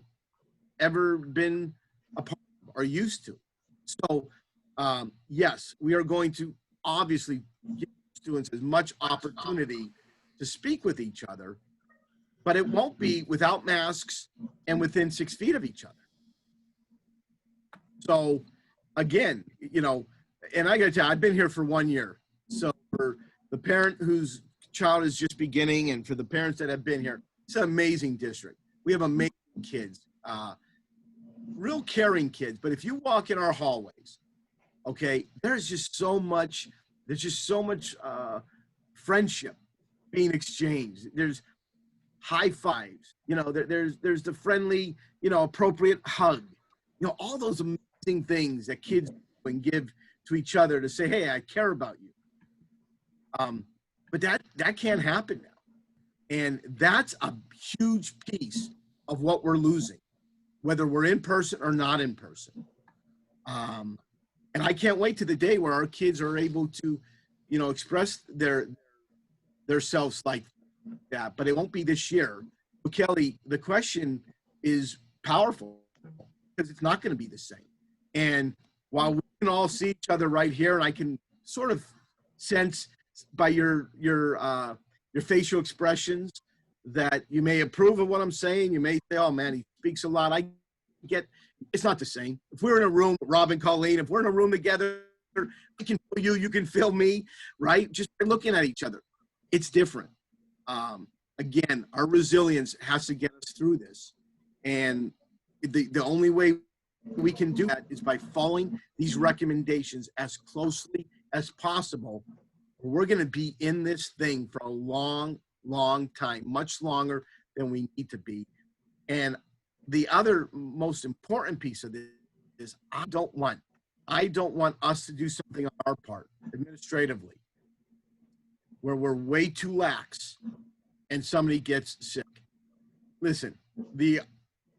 Speaker 1: ever been a part of or used to. So, yes, we are going to obviously give students as much opportunity to speak with each other, but it won't be without masks and within 6 feet of each other. So, again, and I got to tell you, I've been here for 1 year. So for the parent whose child is just beginning, and for the parents that have been here, it's an amazing district. We have amazing kids, real caring kids. But if you walk in our hallways, okay, there's just so much friendship being exchanged. There's high fives, there's the friendly, appropriate hug, all those amazing things that kids do and give to each other to say, hey, I care about you. But that can't happen now. And that's a huge piece of what we're losing, whether we're in person or not in person. And I can't wait to the day where our kids are able to, express their selves like that, but it won't be this year. But Kelly, the question is powerful because it's not going to be the same. And while we can all see each other right here, and I can sort of sense by your facial expressions that you may approve of what I'm saying. You may say, oh man, he speaks a lot. I get, it's not the same. If we're in a room, Rob and Colleen, if we're in a room together, I can feel you, you can feel me, right? Just by looking at each other. It's different. Again, our resilience has to get us through this. And the only way we can do that is by following these recommendations as closely as possible. We're going to be in this thing for a long, long time, much longer than we need to be. And the other most important piece of this is I don't want us to do something on our part administratively where we're way too lax and somebody gets sick. Listen, the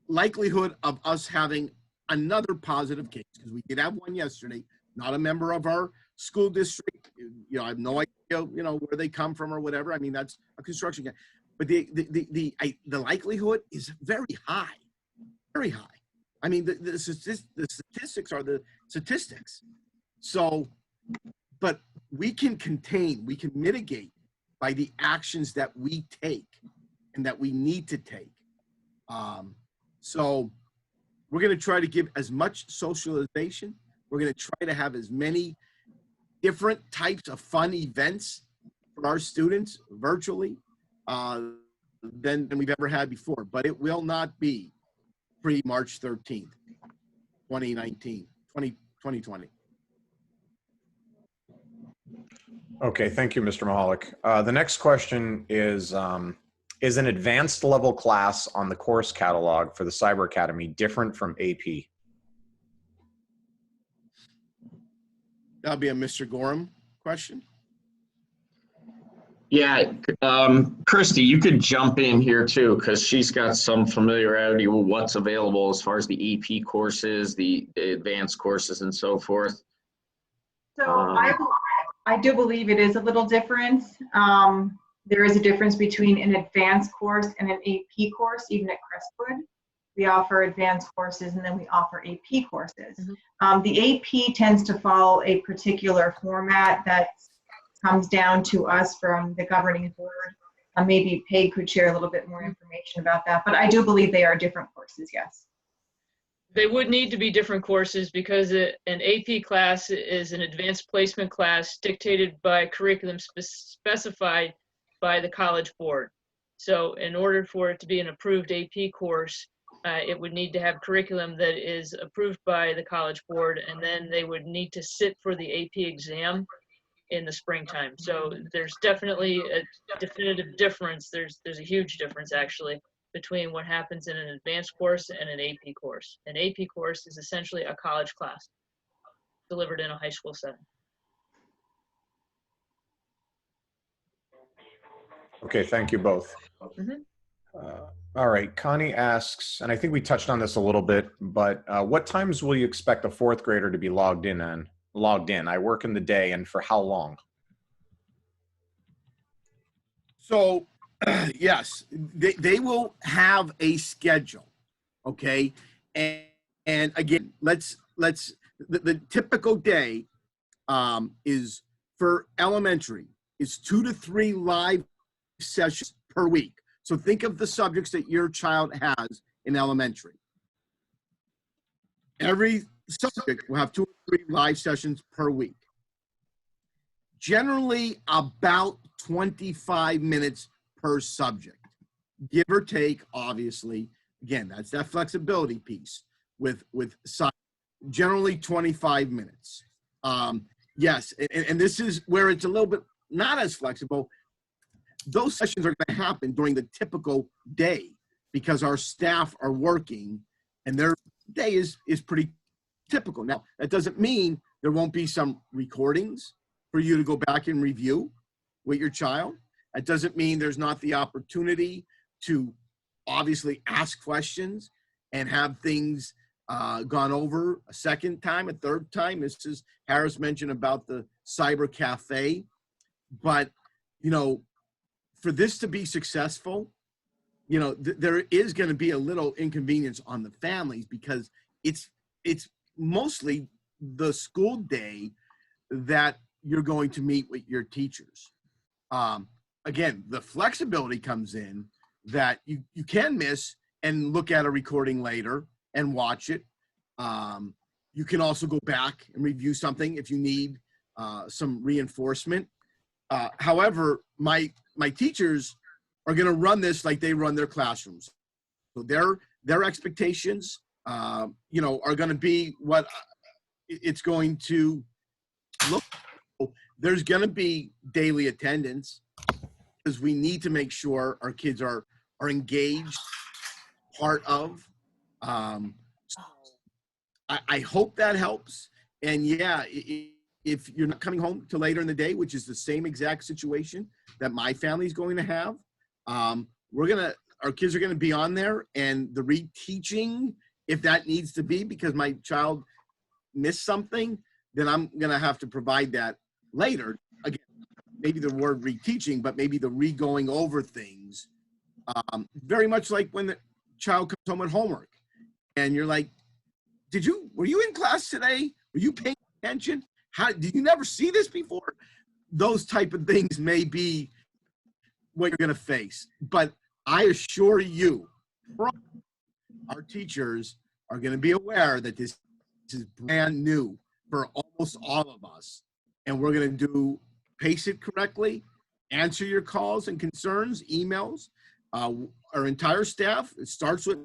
Speaker 1: likelihood of us having another positive case, because we did have one yesterday, not a member of our school district, I have no idea, where they come from or whatever. I mean, that's a construction guy. But the likelihood is very high, very high. I mean, the statistics are the statistics. So, but we can contain, we can mitigate by the actions that we take and that we need to take. So we're going to try to give as much socialization. We're going to try to have as many different types of fun events for our students virtually than we've ever had before. But it will not be pre-March 13th, 2020.
Speaker 2: Okay, thank you, Mr. Mahalik. The next question is an advanced level class on the course catalog for the Cyber Academy different from AP?
Speaker 1: That'll be a Mr. Gorham question.
Speaker 3: Yeah, Christy, you could jump in here too, because she's got some familiarity with what's available as far as the AP courses, the advanced courses, and so forth.
Speaker 6: So I do believe it is a little different. There is a difference between an advanced course and an AP course, even at Crestwood. We offer advanced courses and then we offer AP courses. Mm-hmm. The AP tends to follow a particular format that comes down to us from the governing board. Maybe Peg could share a little bit more information about that, but I do believe they are different courses, yes.
Speaker 4: They would need to be different courses because an AP class is an advanced placement class dictated by curriculum specified by the college board. So in order for it to be an approved AP course, It would need to have curriculum that is approved by the College Board, and then they would need to sit for the AP exam in the springtime. So there's definitely a definitive difference. There's a huge difference actually between what happens in an advanced course and an AP course. An AP course is essentially a college class delivered in a high school setting.
Speaker 2: Okay, thank you both.
Speaker 4: Mhm.
Speaker 2: All right, Connie asks, and I think we touched on this a little bit, but what times will you expect a fourth grader to be logged in? I work in the day, and for how long?
Speaker 1: So, yes, they will have a schedule, okay? And again, the typical day is for elementary is 2 to 3 live sessions per week. So think of the subjects that your child has in elementary. Every subject will have 2 or 3 live sessions per week. Generally about 25 minutes per subject, give or take, obviously. Again, that's that flexibility piece with generally 25 minutes. Yes, and this is where it's a little bit not as flexible. Those sessions are going to happen during the typical day because our staff are working and their day is pretty typical. Now, that doesn't mean there won't be some recordings for you to go back and review with your child. That doesn't mean there's not the opportunity to obviously ask questions and have things gone over a second time, a third time. Mrs. Harris mentioned about the cyber cafe, but for this to be successful, there is going to be a little inconvenience on the families because it's mostly the school day that you're going to meet with your teachers. Again, the flexibility comes in that you can miss and look at a recording later and watch it. You can also go back and review something if you need some reinforcement. However, my teachers are going to run this like they run their classrooms. So their expectations, are going to be what it's going to look. There's going to be daily attendance because we need to make sure our kids are engaged, part of. I hope that helps. And yeah, if you're not coming home till later in the day, which is the same exact situation that my family is going to have, our kids are going to be on there, and the reteaching, if that needs to be because my child missed something, then I'm going to have to provide that later. Again, maybe the word reteaching, but maybe the re-going over things. Very much like when the child comes home with homework and you're like, were you in class today? Were you paying attention? Did you never see this before? Those type of things may be what you're going to face. But I assure you, our teachers are going to be aware that this is brand new for almost all of us. And we're going to pace it correctly, answer your calls and concerns, emails. Our entire staff, it starts with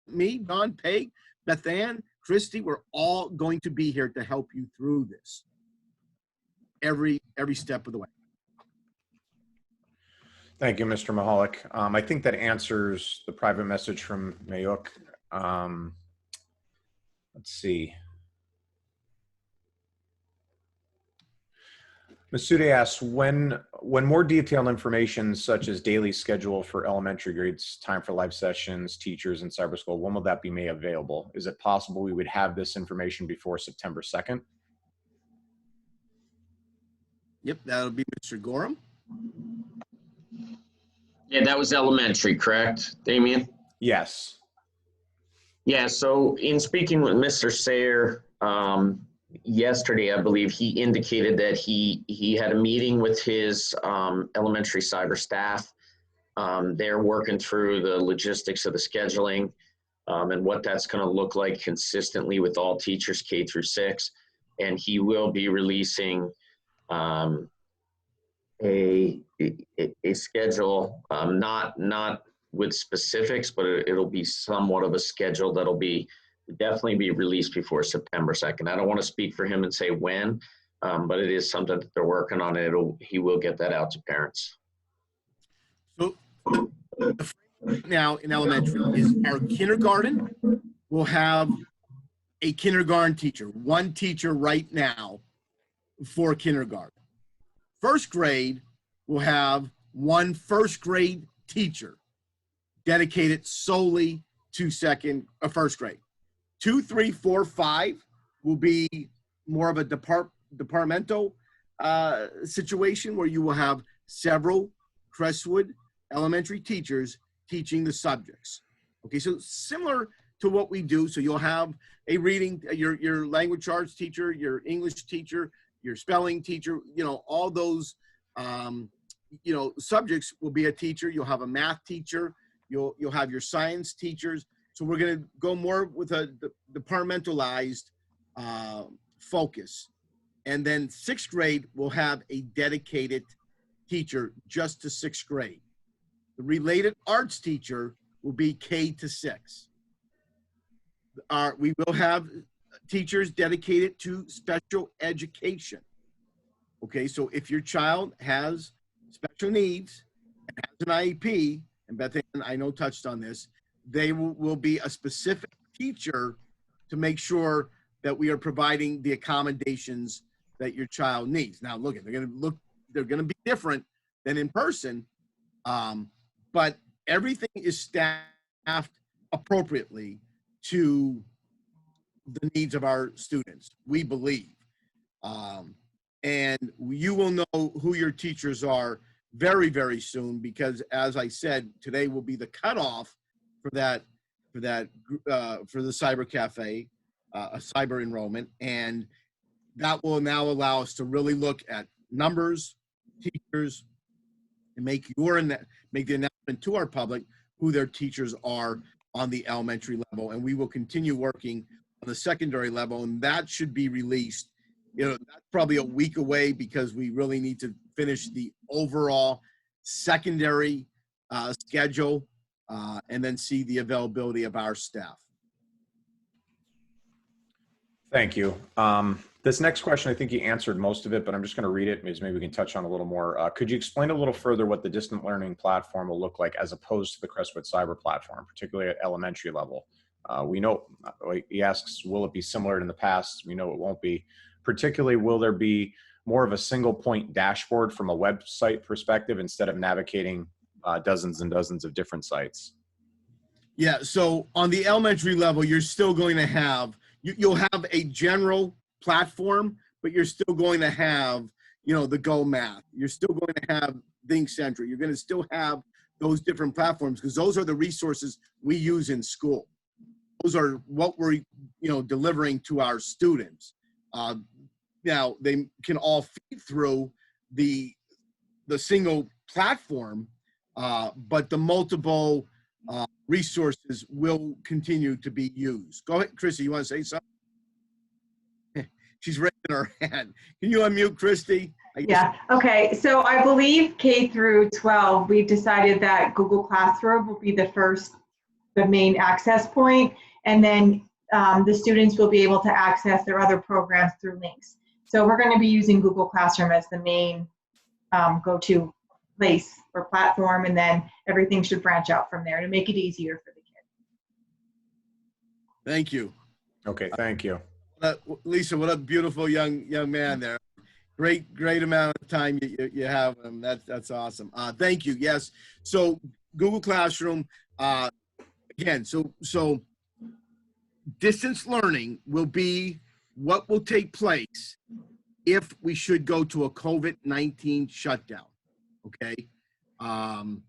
Speaker 1: me, Don, Peg, Beth Ann, Christy, we're all going to be here to help you through this every step of the way.
Speaker 2: Thank you, Mr. Mahalik. I think that answers the private message from Mayuk. Let's see. Masude asks, when more detailed information such as daily schedule for elementary grades, time for live sessions, teachers, and cyber school, when will that be made available? Is it possible we would have this information before September 2nd?
Speaker 1: Yep, that'll be Mr. Gorham.
Speaker 3: Yeah, that was elementary, correct, Damien?
Speaker 2: Yes.
Speaker 3: Yeah, so in speaking with Mr. Sayer yesterday, I believe he indicated that he had a meeting with his elementary cyber staff. They're working through the logistics of the scheduling and what that's going to look like consistently with all teachers K through 6. And he will be releasing a schedule, not with specifics, but it'll be somewhat of a schedule that'll be definitely be released before September 2nd. I don't want to speak for him and say when, but it is something that they're working on, and he will get that out to parents.
Speaker 1: So the now in elementary is our kindergarten will have a kindergarten teacher, one teacher right now for kindergarten. First grade will have one first grade teacher dedicated solely to first grade. 2, 3, 4, 5 will be more of a departmental situation where you will have several Crestwood elementary teachers teaching the subjects. Okay, so similar to what we do. So you'll have a reading, your language arts teacher, your English teacher, your spelling teacher, all those, subjects will be a teacher. You'll have a math teacher. You'll have your science teachers. So we're going to go more with a departmentalized focus. And then 6th grade will have a dedicated teacher just to 6th grade. The related arts teacher will be K to 6. We will have teachers dedicated to special education. Okay, so if your child has special needs and has an IEP, and Beth Ann, I know, touched on this, they will be a specific teacher to make sure that we are providing the accommodations that your child needs. Now, look, they're going to be different than in person, but everything is staffed appropriately to the needs of our students, we believe. And you will know who your teachers are very, very soon, because as I said, today will be the cutoff for the cyber cafe, a cyber enrollment, and that will now allow us to really look at numbers, teachers, and make the announcement to our public who their teachers are on the elementary level. And we will continue working on the secondary level, and that should be released. That's probably a week away, because we really need to finish the overall secondary schedule and then see the availability of our staff.
Speaker 2: Thank you. This next question, I think you answered most of it, but I'm just going to read it because maybe we can touch on a little more. Could you explain a little further what the distant learning platform will look like as opposed to the Crestwood Cyber platform, particularly at elementary level? We know, he asks, will it be similar to the past? We know it won't be. Particularly, will there be more of a single point dashboard from a website perspective instead of navigating dozens and dozens of different sites?
Speaker 1: Yeah, so on the elementary level, you're still going to have, you'll have a general platform, but you're still going to have, the Go Math. You're still going to have Think Central. You're going to still have those different platforms, because those are the resources we use in school. Those are what we're, delivering to our students. Now, they can all feed through the single platform, but the multiple resources will continue to be used. Go ahead, Christy, you want to say something? She's raising her hand. Can you unmute, Christy?
Speaker 6: Yeah, okay. So I believe K through 12, we've decided that Google Classroom will be the main access point, and then the students will be able to access their other programs through links. So we're going to be using Google Classroom as the main go-to place or platform, and then everything should branch out from there to make it easier for the kids.
Speaker 1: Thank you.
Speaker 2: Okay, thank you.
Speaker 1: Lisa, what a beautiful young man there. Great amount of time you have him. That's awesome. Thank you. Yes. So Google Classroom, again, so distance learning will be what will take place if we should go to a COVID-19 shutdown. Okay. And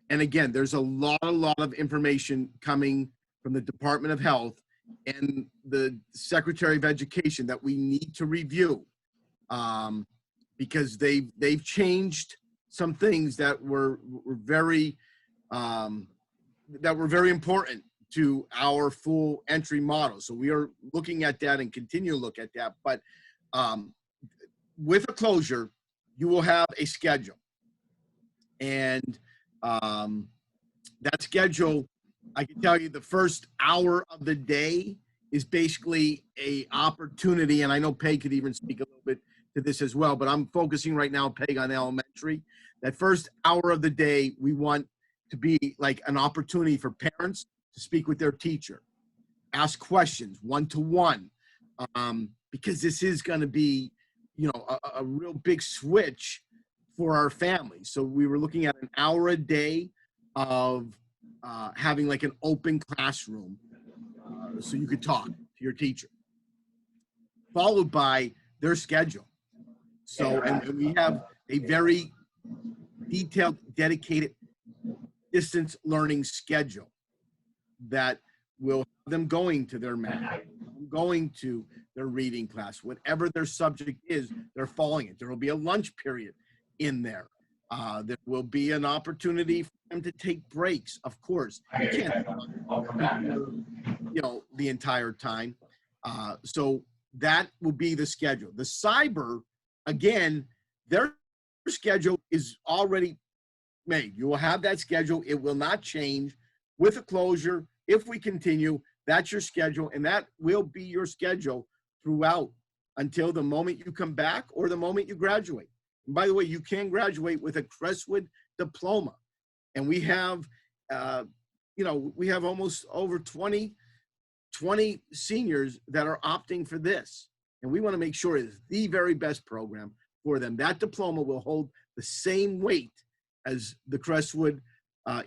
Speaker 1: again, there's a lot of information coming from the Department of Health and the Secretary of Education that we need to review, because they've changed some things that were very important to our full entry model. So we are looking at that and continue to look at that. But with a closure, you will have a schedule. And that schedule, I can tell you the first hour of the day is basically a opportunity, and I know Peg could even speak a little bit to this as well, but I'm focusing right now, Peg, on elementary. That first hour of the day, we want to be like an opportunity for parents to speak with their teacher, ask questions one-to-one, because this is going to be, you know, a real big switch for our families. So we were looking at an hour a day of having like an open classroom, so you could talk to your teacher, followed by their schedule. So, and we have a very detailed, dedicated distance learning schedule that will have them going to their math, going to their reading class, whatever their subject is, they're following it. There will be a lunch period in there. There will be an opportunity for them to take breaks. Of course, you can't, you know, the entire time. So that will be the schedule. The cyber, again, their schedule is already made. You will have that schedule. It will not change with a closure. If we continue, that's your schedule, and that will be your schedule throughout until the moment you come back or the moment you graduate. And by the way, you can graduate with a Crestwood diploma. And we have, you know, we have almost over 20 seniors that are opting for this. And we want to make sure it's the very best program for them. That diploma will hold the same weight as the Crestwood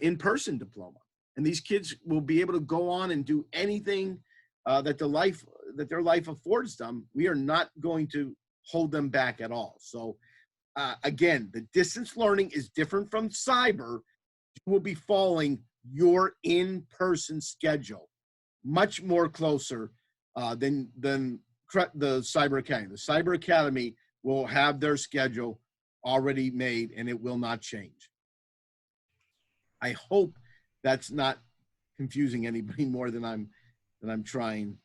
Speaker 1: in-person diploma. And these kids will be able to go on and do anything that their life affords them. We are not going to hold them back at all. So again, the distance learning is different from cyber. You will be following your in-person schedule, much more closer than the Cyber Academy. The Cyber Academy will have their schedule already made, and it will not change. I hope that's not confusing anybody more than I'm trying.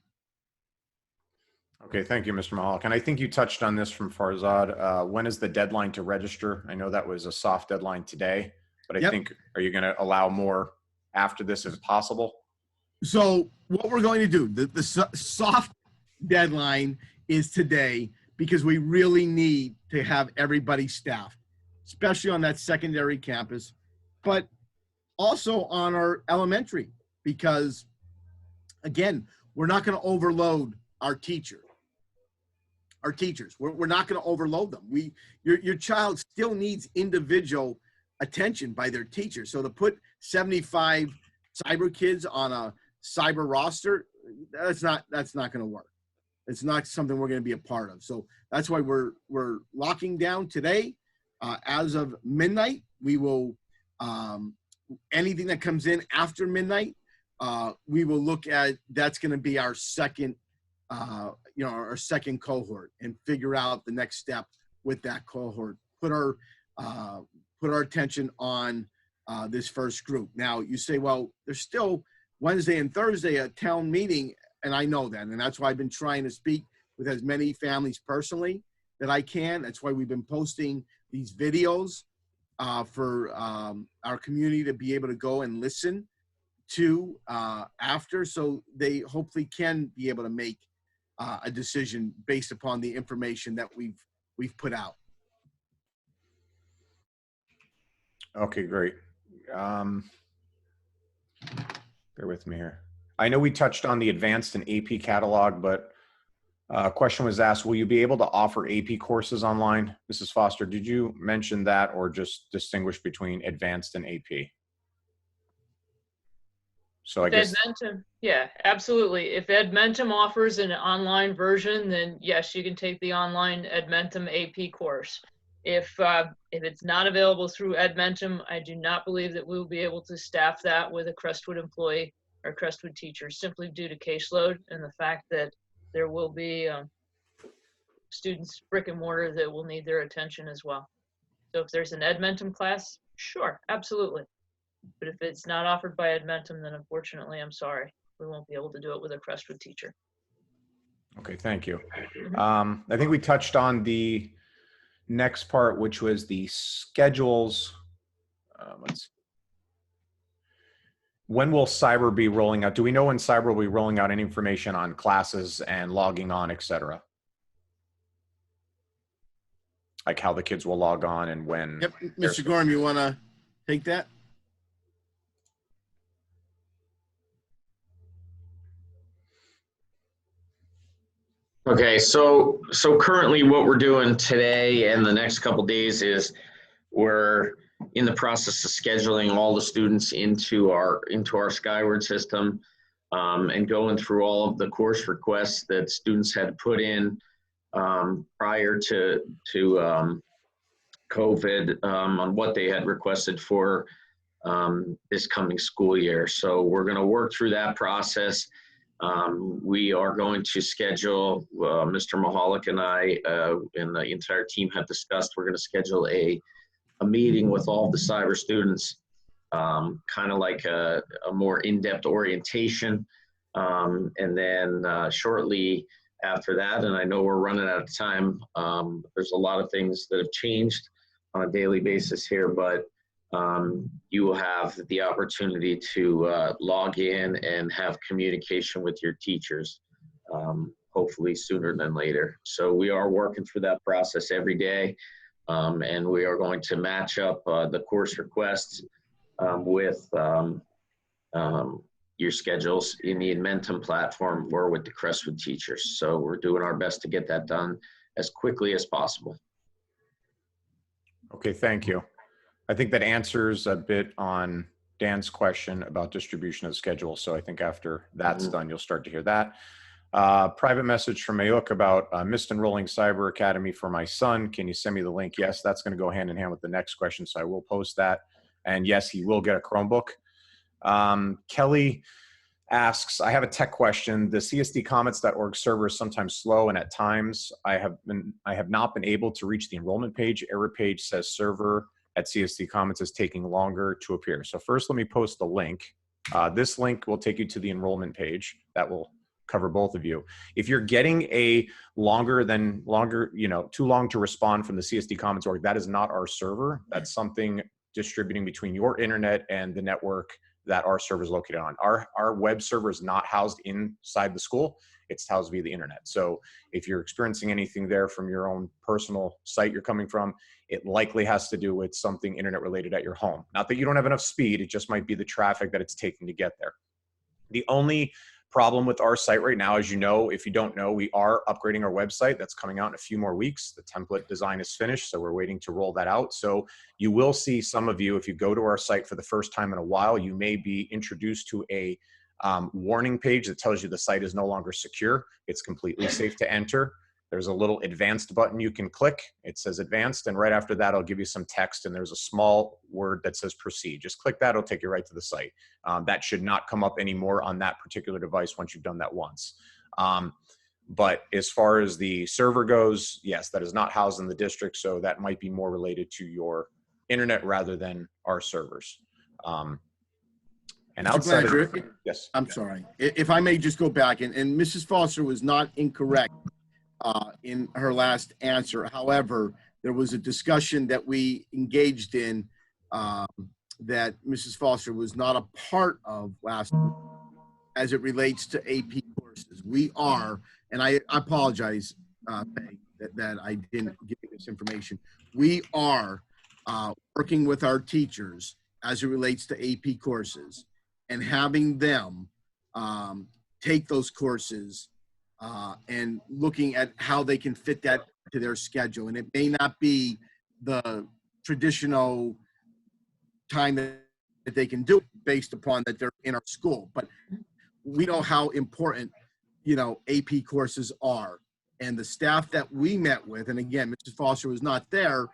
Speaker 2: Okay, thank you, Mr. Mahalik. And I think you touched on this from Farzad. When is the deadline to register? I know that was a soft deadline today, but I think, are you going to allow more after this if possible?
Speaker 1: So what we're going to do, the soft deadline is today, because we really need to have everybody staffed, especially on that secondary campus, but also on our elementary, because again, we're not going to overload our teachers. We're not going to overload them. Your child still needs individual attention by their teacher. So to put 75 cyber kids on a cyber roster, that's not going to work. It's not something we're going to be a part of. So that's why we're locking down today. As of midnight, we will, anything that comes in after midnight, we will look at, that's going to be our second, our second cohort, and figure out the next step with that cohort. Put our attention on this first group. Now you say, well, there's still Wednesday and Thursday a town meeting, and I know that, and that's why I've been trying to speak with as many families personally that I can. That's why we've been posting these videos for our community to be able to go and listen to after, so they hopefully can be able to make a decision based upon the information that we've put out.
Speaker 2: Okay, great. Bear with me here. I know we touched on the advanced and AP catalog, but a question was asked, will you be able to offer AP courses online? Mrs. Foster, did you mention that, or just distinguish between advanced and AP? So I guess.
Speaker 4: Edmentum, yeah, absolutely. If Edmentum offers an online version, then yes, you can take the online Edmentum AP course. If it's not available through Edmentum, I do not believe that we'll be able to staff that with a Crestwood employee or Crestwood teacher, simply due to caseload and the fact that there will be students brick and mortar that will need their attention as well. So if there's an Edmentum class, sure, absolutely. But if it's not offered by Edmentum, then unfortunately, I'm sorry, we won't be able to do it with a Crestwood teacher.
Speaker 2: Okay, thank you. I think we touched on the next part, which was the schedules. Let's see. When will cyber be rolling out? Do we know when cyber will be rolling out any information on classes and logging on, et cetera? Like how the kids will log on and when?
Speaker 1: Yep, Mr. Gorham, you want to take that?
Speaker 3: Okay, so currently what we're doing today and the next couple days is we're in the process of scheduling all the students into our Skyward system, and going through all of the course requests that students had put in prior to COVID, on what they had requested for this coming school year. So we're going to work through that process. We are going to schedule, Mr. Mahalik and I and the entire team have discussed, we're going to schedule a meeting with all the cyber students, kind of like a more in-depth orientation. And then shortly after that, and I know we're running out of time, there's a lot of things that have changed on a daily basis here, but you will have the opportunity to log in and have communication with your teachers, hopefully sooner than later. So we are working through that process every day, and we are going to match up the course requests with your schedules in the Inventum platform or with the Crestwood teachers. So we're doing our best to get that done as quickly as possible.
Speaker 2: Okay, thank you. I think that answers a bit on Dan's question about distribution of the schedule. So I think after that's done, you'll start to hear that. Private message from Mayuk about missed enrolling Cyber Academy for my son. Can you send me the link? Yes, that's going to go hand in hand with the next question. So I will post that. And yes, he will get a Chromebook. Kelly asks, I have a tech question. The csdcomments.org server is sometimes slow, and at times I have not been able to reach the enrollment page. Error page says server at CSD Comments is taking longer to appear. So first, let me post the link. This link will take you to the enrollment page. That will cover both of you. If you're getting a too long to respond from the CSD Comments org, that is not our server. That's something distributing between your internet and the network that our server is located on. Our web server is not housed inside the school. It's housed via the internet. So if you're experiencing anything there from your own personal site you're coming from, it likely has to do with something internet related at your home. Not that you don't have enough speed, it just might be the traffic that it's taking to get there. The only problem with our site right now, as you know, if you don't know, we are upgrading our website. That's coming out in a few more weeks. The template design is finished, so we're waiting to roll that out. So you will see some of you, if you go to our site for the first time in a while, you may be introduced to a warning page that tells you the site is no longer secure. It's completely safe to enter. There's a little advanced button you can click. It says advanced, and right after that, I'll give you some text, and there's a small word that says proceed. Just click that, it'll take you right to the site. That should not come up anymore on that particular device once you've done that once. But as far as the server goes, yes, that is not housed in the district, so that might be more related to your internet rather than our servers. And outside of, yes,
Speaker 1: I'm sorry. If I may just go back, and Mrs. Foster was not incorrect in her last answer. However, there was a discussion that we engaged in that Mrs. Foster was not a part of last week as it relates to AP courses. We are, and I apologize, Peg, that I didn't give you this information. We are working with our teachers as it relates to AP courses and having them take those courses and looking at how they can fit that to their schedule. And it may not be the traditional time that they can do it based upon that they're in our school, but we know how important, AP courses are. And the staff that we met with, and again, Mrs. Foster was not there,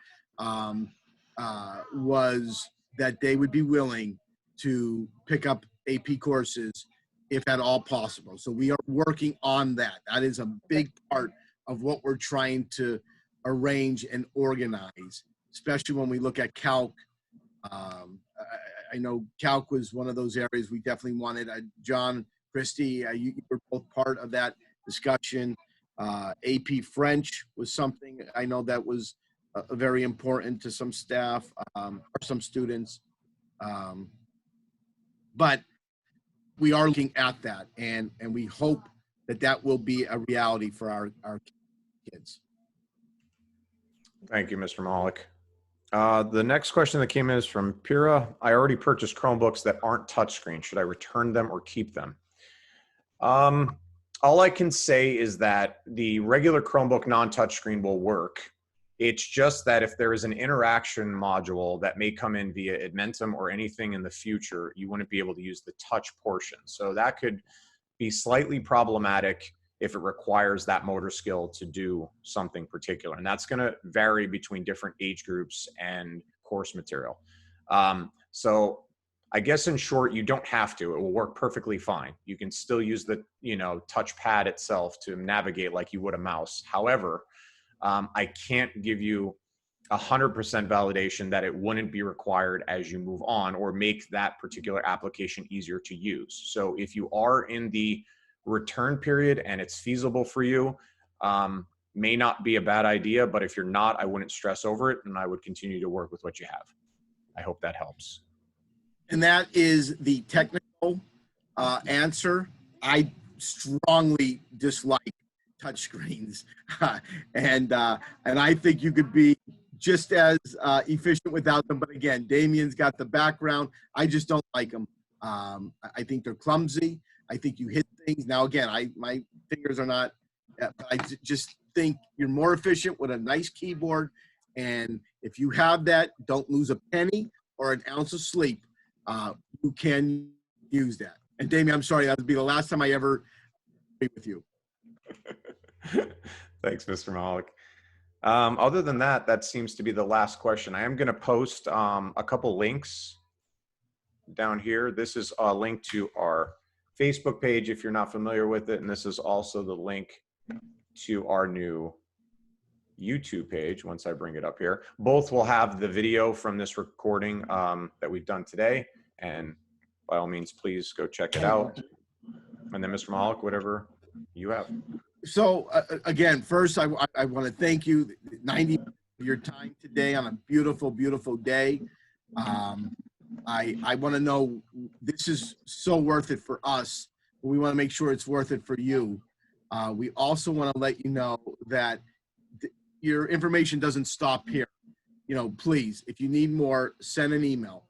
Speaker 1: was that they would be willing to pick up AP courses if at all possible. So we are working on that. That is a big part of what we're trying to arrange and organize, especially when we look at calc. I know calc was one of those areas we definitely wanted. John, Christy, you were both part of that discussion. AP French was something I know that was very important to some staff or some students. But we are looking at that, and we hope that that will be a reality for our kids.
Speaker 2: Thank you, Mr. Malik. The next question that came in is from Pira. I already purchased Chromebooks that aren't touchscreen. Should I return them or keep them? All I can say is that the regular Chromebook non-touchscreen will work. It's just that if there is an interaction module that may come in via Edmentum or anything in the future, you wouldn't be able to use the touch portion. So that could be slightly problematic if it requires that motor skill to do something particular. And that's going to vary between different age groups and course material. So I guess in short, you don't have to. It will work perfectly fine. You can still use the, touchpad itself to navigate like you would a mouse. However, I can't give you 100% validation that it wouldn't be required as you move on or make that particular application easier to use. So if you are in the return period and it's feasible for you, may not be a bad idea, but if you're not, I wouldn't stress over it and I would continue to work with what you have. I hope that helps. And
Speaker 1: that is the technical answer. I strongly dislike touchscreens, and I think you could be just as efficient without them. But again, Damien's got the background. I just don't like them. I think they're clumsy. I think you hit things. Now again, my fingers are not. But I just think you're more efficient with a nice keyboard. And if you have that, don't lose a penny or an ounce of sleep. You can use that. And Damien, I'm sorry, that would be the last time I ever agree with you.
Speaker 2: Thanks, Mr. Malik. Other than that, that seems to be the last question. I am going to post a couple links down here. This is a link to our Facebook page if you're not familiar with it. And this is also the link to our new YouTube page once I bring it up here. Both will have the video from this recording that we've done today. And by all means, please go check it out. And then Mr. Malik, whatever you have.
Speaker 1: So again, first, I want to thank you 90 of your time today on a beautiful, beautiful day. I want to know, this is so worth it for us. But we want to make sure it's worth it for you. We also want to let you know that your information doesn't stop here. Please, if you need more, send an email.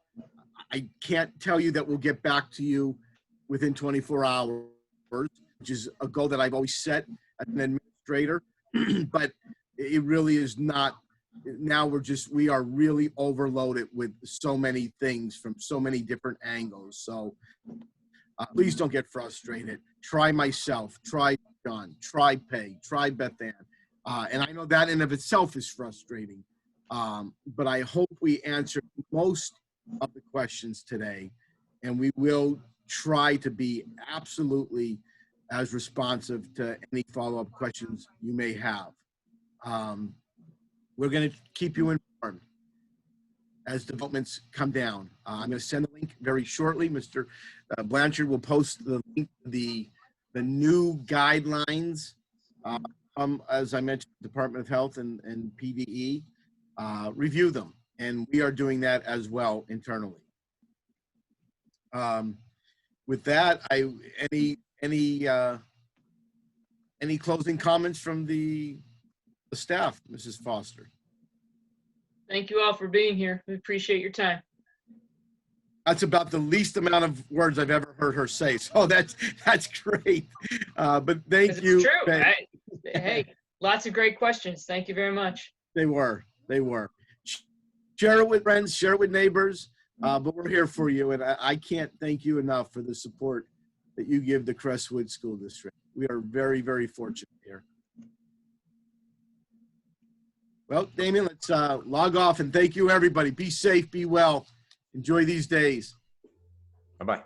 Speaker 1: I can't tell you that we'll get back to you within 24 hours, which is a goal that I've always set as an administrator, but it really is not. Now we are really overloaded with so many things from so many different angles. So please don't get frustrated. Try myself, try John, try Peg, try Beth Ann. And I know that in of itself is frustrating, but I hope we answered most of the questions today, and we will try to be absolutely as responsive to any follow-up questions you may have. We're going to keep you informed as developments come down. I'm going to send a link very shortly. Mr. Blanchard will post the link to the new guidelines. As I mentioned, Department of Health and PDE, review them. And we are doing that as well internally. With that, any closing comments from the staff, Mrs. Foster?
Speaker 4: Thank you all for being here. We appreciate your time.
Speaker 1: That's about the least amount of words I've ever heard her say. So that's great. But thank you.
Speaker 4: It's true. Hey, lots of great questions. Thank you very much.
Speaker 1: They were. Share it with friends, share it with neighbors, but we're here for you. And I can't thank you enough for the support that you give the Crestwood School District. We are very, very fortunate here. Well, Damien, let's log off and thank you, everybody. Be safe, be well. Enjoy these days.
Speaker 2: Bye-bye.